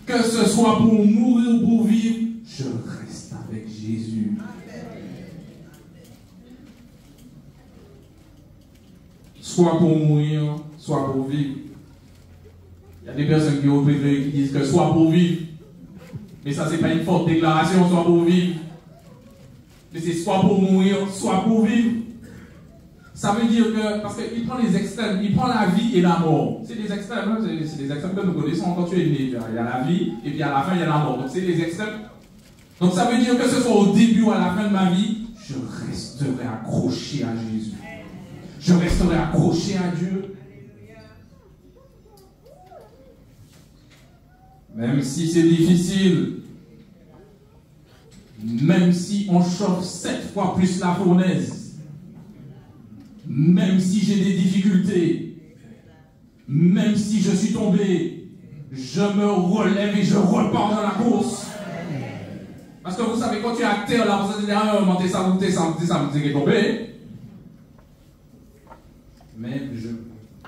Que ce soit pour mourir ou pour vivre, je reste avec Jésus. Soit pour mourir, soit pour vivre. Il y a des personnes qui ont préféré qui disent que soit pour vivre. Mais ça, c'est pas une forte déclaration, soit pour vivre. Mais c'est soit pour mourir, soit pour vivre. Ça veut dire que, parce qu'il prend les extrêmes, il prend la vie et la mort. C'est des extrêmes, hein, c'est des extrêmes que nous connaissons quand tu es né. Il y a la vie, et puis à la fin, il y a la mort. Donc c'est des extrêmes. Donc ça veut dire que ce soit au début ou à la fin de ma vie, je resterai accroché à Jésus. Je resterai accroché à Dieu. Même si c'est difficile, même si on chauffe 7 fois plus la fournaise, même si j'ai des difficultés, même si je suis tombé, je me relève et je repars dans la course. Parce que vous savez, quand tu es à terre, là, vous allez dire, t'es ça, t'es tombé. Mais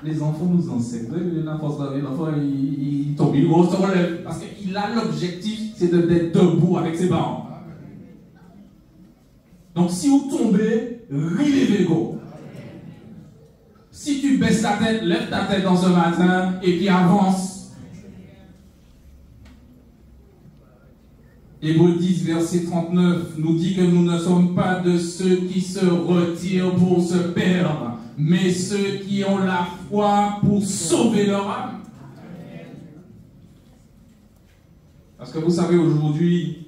Les enfants nous enseignent. L'enfant, il tombe, il se relève. Parce qu'il a l'objectif, c'est d'être debout avec ses parents. Donc si vous tombez, relevez-vous. Si tu baisses ta tête, lève ta tête dans ce matin et puis avance. Hébreux 10, verset 39 nous dit que nous ne sommes pas de ceux qui se retirent pour se perdre, mais ceux qui ont la foi pour sauver leur âme. Parce que vous savez, aujourd'hui,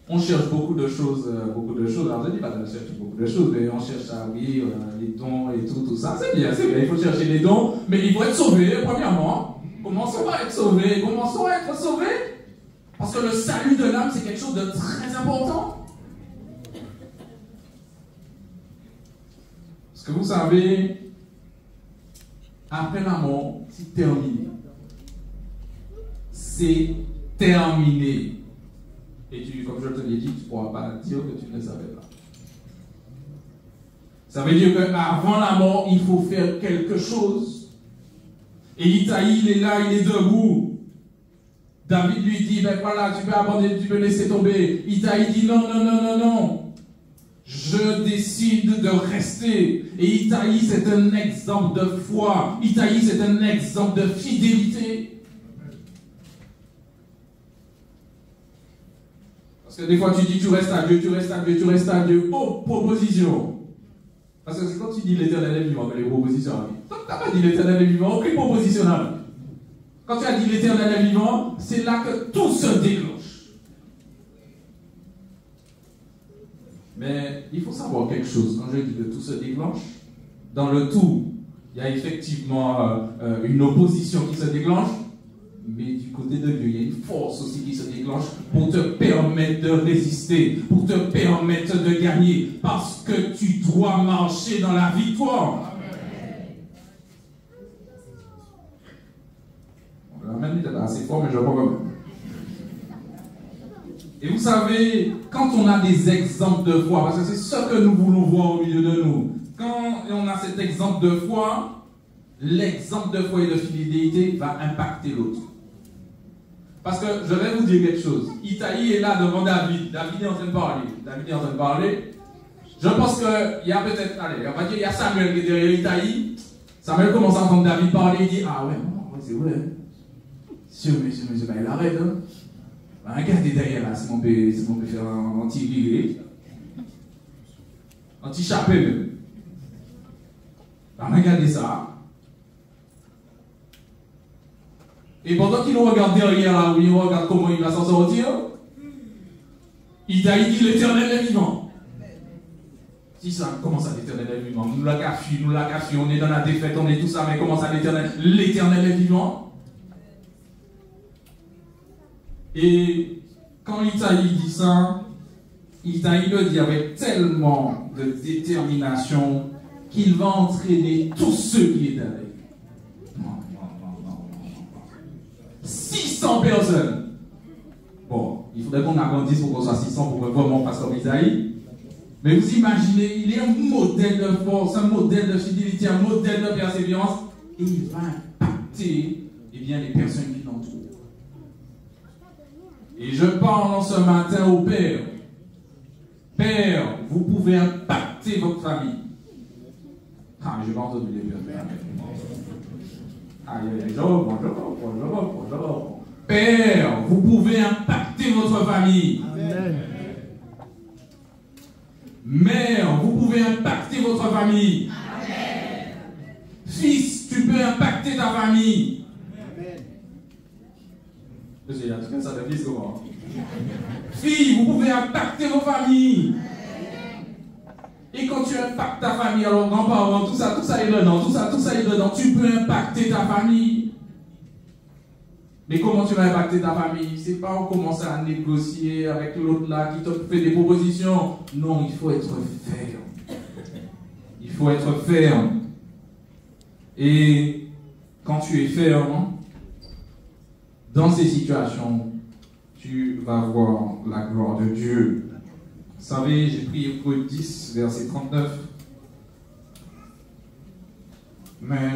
on cherche beaucoup de choses. Alors, je ne dis pas de chercher beaucoup de choses, mais on cherche les dons et tout ça. C'est bien, il faut chercher les dons, mais il faut être sauvé, premièrement. Commençons par être sauvés, commençons à être sauvés. Parce que le salut de l'âme, c'est quelque chose de très important. Parce que vous savez, après la mort, c'est terminé. C'est terminé. Et comme je te l'ai dit, tu ne pourras pas dire que tu ne savais pas. Ça veut dire qu'avant la mort, il faut faire quelque chose. Et Itaï, il est là, il est debout. David lui dit, ben voilà, tu peux abandonner, tu peux laisser tomber. Itaï dit, non, non, non, non, non. Je décide de rester. Et Itaï, c'est un exemple de foi. Itaï, c'est un exemple de fidélité. Parce que des fois, tu dis, tu restes à Dieu, tu restes à Dieu, tu restes à Dieu. Oh, proposition. Parce que c'est quand tu dis l'éternel est vivant que les propositions arrivent. Quand tu n'as pas dit l'éternel est vivant, aucune proposition n'arrive. Quand tu as dit l'éternel est vivant, c'est là que tout se déclenche. Mais il faut savoir quelque chose. Quand je dis que tout se déclenche, dans le tout, il y a effectivement une opposition qui se déclenche, mais du côté de Dieu, il y a une force aussi qui se déclenche pour te permettre de résister, pour te permettre de gagner, parce que tu dois marcher dans la victoire. L'amen n'était pas assez fort, mais je crois quand même. Et vous savez, quand on a des exemples de foi, parce que c'est ce que nous voulons voir au milieu de nous, quand on a cet exemple de foi, l'exemple de foi et de fidélité va impacter l'autre. Parce que je vais vous dire quelque chose. Itaï est là devant David. David est en train de parler. Je pense qu'il y a peut-être, allez, on va dire, il y a Samuel qui est derrière Itaï. Samuel commence à entendre David parler. Il dit, ah ouais, c'est vrai. Monsieur, bah, il arrête, hein. Bah, regardez derrière là, si on peut faire un anti-viré. Anti-chapé même. Bah, regardez ça. Et pendant qu'il nous regarde derrière là, où il regarde comment il va s'en sortir, il dit l'éternel est vivant. Si ça, comment ça l'éternel est vivant? Nous la café, on est dans la défaite, on est tout ça, mais comment ça l'éternel est vivant? Et quand Itaï dit ça, Itaï le dit avec tellement de détermination qu'il va entraîner tous ceux qui étaient avec. 600 personnes. Bon, il faudrait qu'on agrandisse pour qu'on soit 600 pour que vraiment on fasse comme Isaïe. Mais vous imaginez, il est un modèle de force, un modèle de fidélité, un modèle de persévérance, et il va impacter les personnes qui l'entourent. Et je parle en ce matin au Père. Père, vous pouvez impacter votre famille. Ah, je n'ai pas entendu les pères. Père, vous pouvez impacter votre famille. Amen. Mère, vous pouvez impacter votre famille. Amen. Fils, tu peux impacter ta famille. Amen. J'ai tout ça de fils comment? Fille, vous pouvez impacter vos familles. Et quand tu impactes ta famille, alors grands-parents, tout ça est dedans, tout ça est dedans, tu peux impacter ta famille. Mais comment tu vas impacter ta famille? C'est pas en commençant à négocier avec l'autre là qui te fait des propositions. Non, il faut être ferme. Il faut être ferme. Et quand tu es ferme, dans ces situations, tu vas voir la gloire de Dieu. Vous savez, j'ai pris Hébreux 10, verset 39. Mais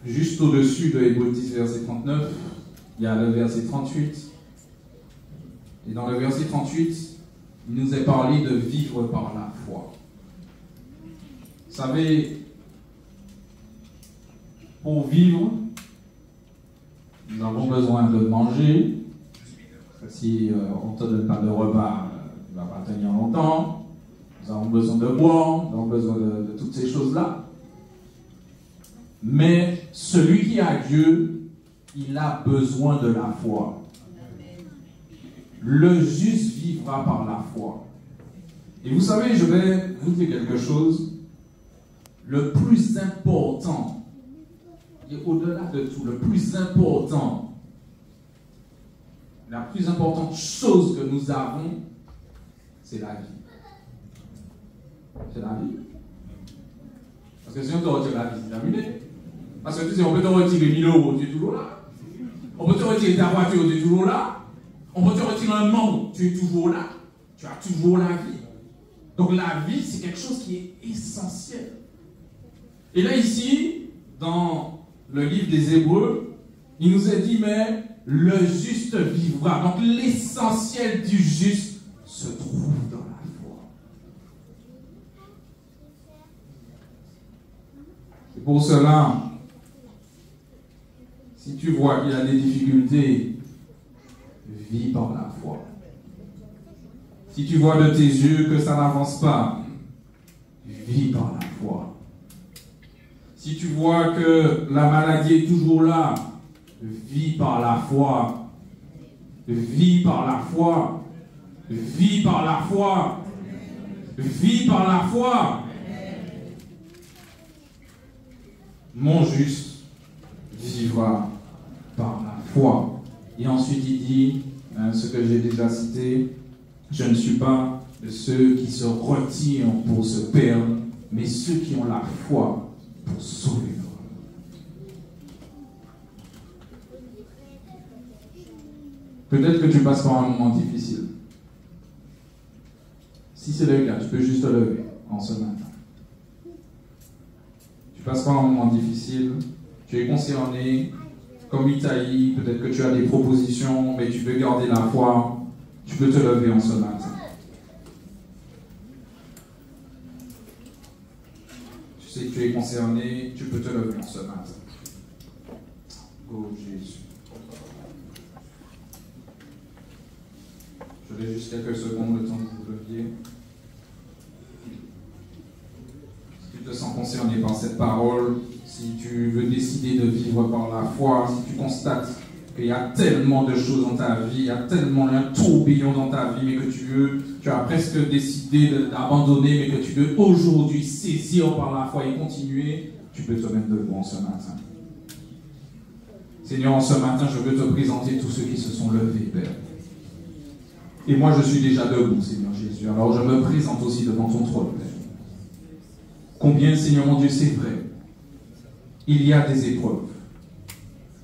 juste au-dessus de Hébreux 10, verset 39, il y a le verset 38. Et dans le verset 38, il nous est parlé de vivre par la foi. Vous savez, pour vivre, nous avons besoin de manger. Parce que si on ne te donne pas de repas, tu ne vas pas tenir longtemps. Nous avons besoin de boire, nous avons besoin de toutes ces choses-là. Mais celui qui a Dieu, il a besoin de la foi. Le juste vivra par la foi. Et vous savez, je vais vous dire quelque chose. Le plus important, et au-delà de tout, le plus important, la plus importante chose que nous avons, c'est la vie. C'est la vie. Parce que si on te retire la vie, c'est terminé. Parce que tu sais, on peut te retirer 1000 euros, tu es toujours là. On peut te retirer ta voiture, tu es toujours là. On peut te retirer un membre, tu es toujours là. Tu as toujours la vie. Donc la vie, c'est quelque chose qui est essentiel. Et là, ici, dans le livre des Hébreux, il nous est dit, mais le juste vivra. Donc l'essentiel du juste se trouve dans la foi. C'est pour cela, si tu vois qu'il y a des difficultés, vis par la foi. Si tu vois de tes yeux que ça n'avance pas, vis par la foi. Si tu vois que la maladie est toujours là, vis par la foi. Vis par la foi. Vis par la foi. Vis par la foi. Mon juste vivra par la foi. Et ensuite il dit, ce que j'ai déjà cité, je ne suis pas de ceux qui se retirent pour se perdre, mais ceux qui ont la foi pour sauver leur âme. Peut-être que tu passes par un moment difficile. Si c'est le cas, tu peux juste te lever en ce matin. Tu passes par un moment difficile, tu es concerné, comme Itaï, peut-être que tu as des propositions, mais tu veux garder la foi, tu peux te lever en ce matin. Tu sais que tu es concerné, tu peux te lever en ce matin. Oh Jésus. Je laisse juste quelques secondes le temps que vous leviez. Si tu te sens concerné par cette parole, si tu veux décider de vivre par la foi, si tu constates qu'il y a tellement de choses dans ta vie, il y a tellement un tourbillon dans ta vie, mais que tu as presque décidé d'abandonner, mais que tu veux aujourd'hui saisir par la foi et continuer, tu peux te mettre debout en ce matin. Seigneur, en ce matin, je veux te présenter tous ceux qui se sont levés, Père. Et moi, je suis déjà debout, Seigneur Jésus. Alors, je me présente aussi devant ton trône, Père. Combien, Seigneur mon Dieu, c'est vrai. Il y a des épreuves.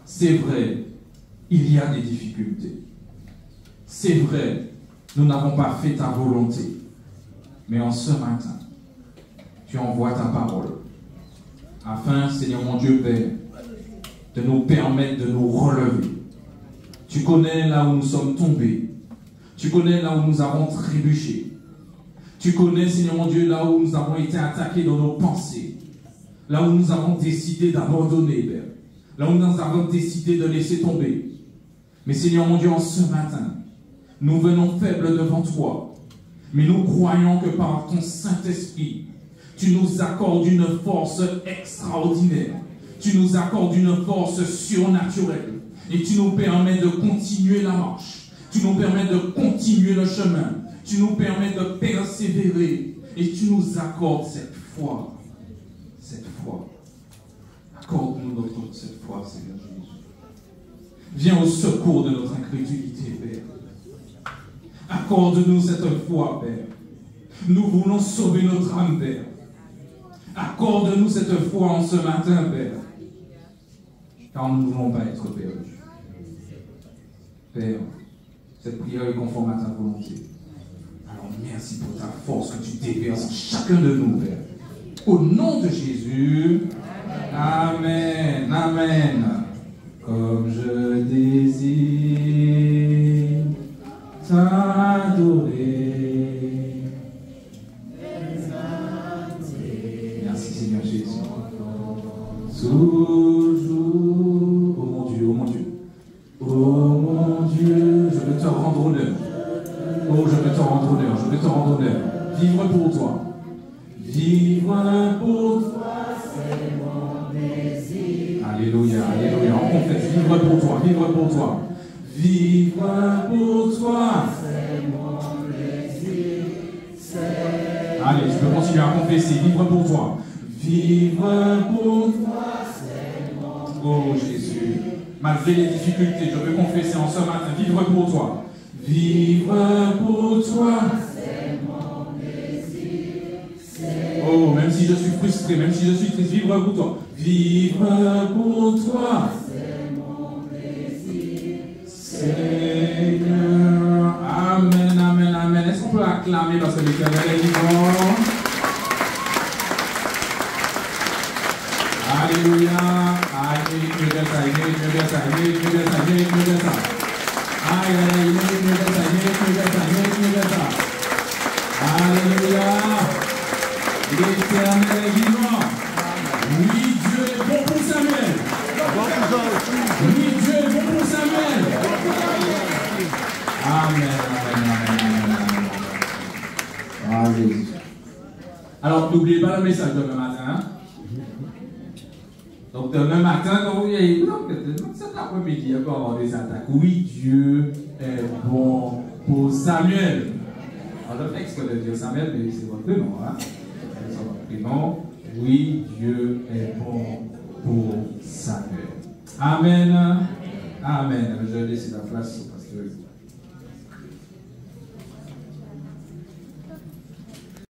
C'est vrai. Il y a des difficultés. C'est vrai. Nous n'avons pas fait ta volonté. Mais en ce matin, tu envoies ta parole. Afin, Seigneur mon Dieu, Père, de nous permettre de nous relever. Tu connais là où nous sommes tombés. Tu connais là où nous avons trébuché. Tu connais, Seigneur mon Dieu, là où nous avons été attaqués dans nos pensées. Là où nous avons décidé d'abandonner, Père. Là où nous avons décidé de laisser tomber. Mais Seigneur mon Dieu, en ce matin, nous venons faibles devant toi. Mais nous croyons que par ton Saint-Esprit, tu nous accordes une force extraordinaire. Tu nous accordes une force surnaturelle. Et tu nous permets de continuer la marche. Tu nous permets de continuer le chemin. Tu nous permets de persévérer. Et tu nous accordes cette foi. Cette foi. Accorde-nous cette foi, Seigneur Jésus. Viens au secours de notre incrédulité, Père. Accorde-nous cette foi, Père. Nous voulons sauver notre âme, Père. Accorde-nous cette foi en ce matin, Père. Car nous ne voulons pas être perdus. Père, cette prière est conforme à ta volonté. Alors merci pour ta force que tu déverses en chacun de nous, Père. Au nom de Jésus. Jésus. Amen, amen. Comme je désire t'adorer. Merci Seigneur Jésus. Toujours, oh mon Dieu, oh mon Dieu. Oh mon Dieu, je veux te rendre honneur. Oh, je veux te rendre honneur, je veux te rendre honneur. Vivre pour toi. Vivre pour toi, c'est mon désir. Alléluia, alléluia. On confesse, vivre pour toi, vivre pour toi. Vivre pour toi, c'est mon désir. Allez, tu peux continuer à confesser, vivre pour toi. Vivre pour toi, c'est mon désir. Oh Jésus, malgré les difficultés, je veux confesser en ce matin, vivre pour toi. Vivre pour toi, c'est mon désir. Oh, même si je suis frustré, même si je suis triste, vivre pour toi. Vivre pour toi, c'est mon désir. Seigneur, amen, amen, amen. Est-ce qu'on peut acclamer parce que l'Éternel est vivant? Alléluia. Aïe, il mérite mieux d'être ça, il mérite mieux d'être ça, il mérite mieux d'être ça, il mérite mieux d'être ça. Aïe, aïe, il mérite mieux d'être ça, il mérite mieux d'être ça, il mérite mieux d'être ça. Alléluia. L'Éternel est vivant. Oui, Dieu est bon pour Samuel. Oui, Dieu est bon pour Samuel. Amen, amen, amen, amen. Alléluia. Alors, n'oubliez pas le message demain matin. Hein? Donc, demain matin, quand vous voyez, cet après-midi, il peut avoir des attaques. Oui, Dieu est bon pour Samuel. Alors, je fais exprès de dire Samuel, mais c'est votre prénom. Hein? C'est votre prénom. Oui, Dieu est bon pour Samuel. Amen. Amen. Je laisse la place au pasteur.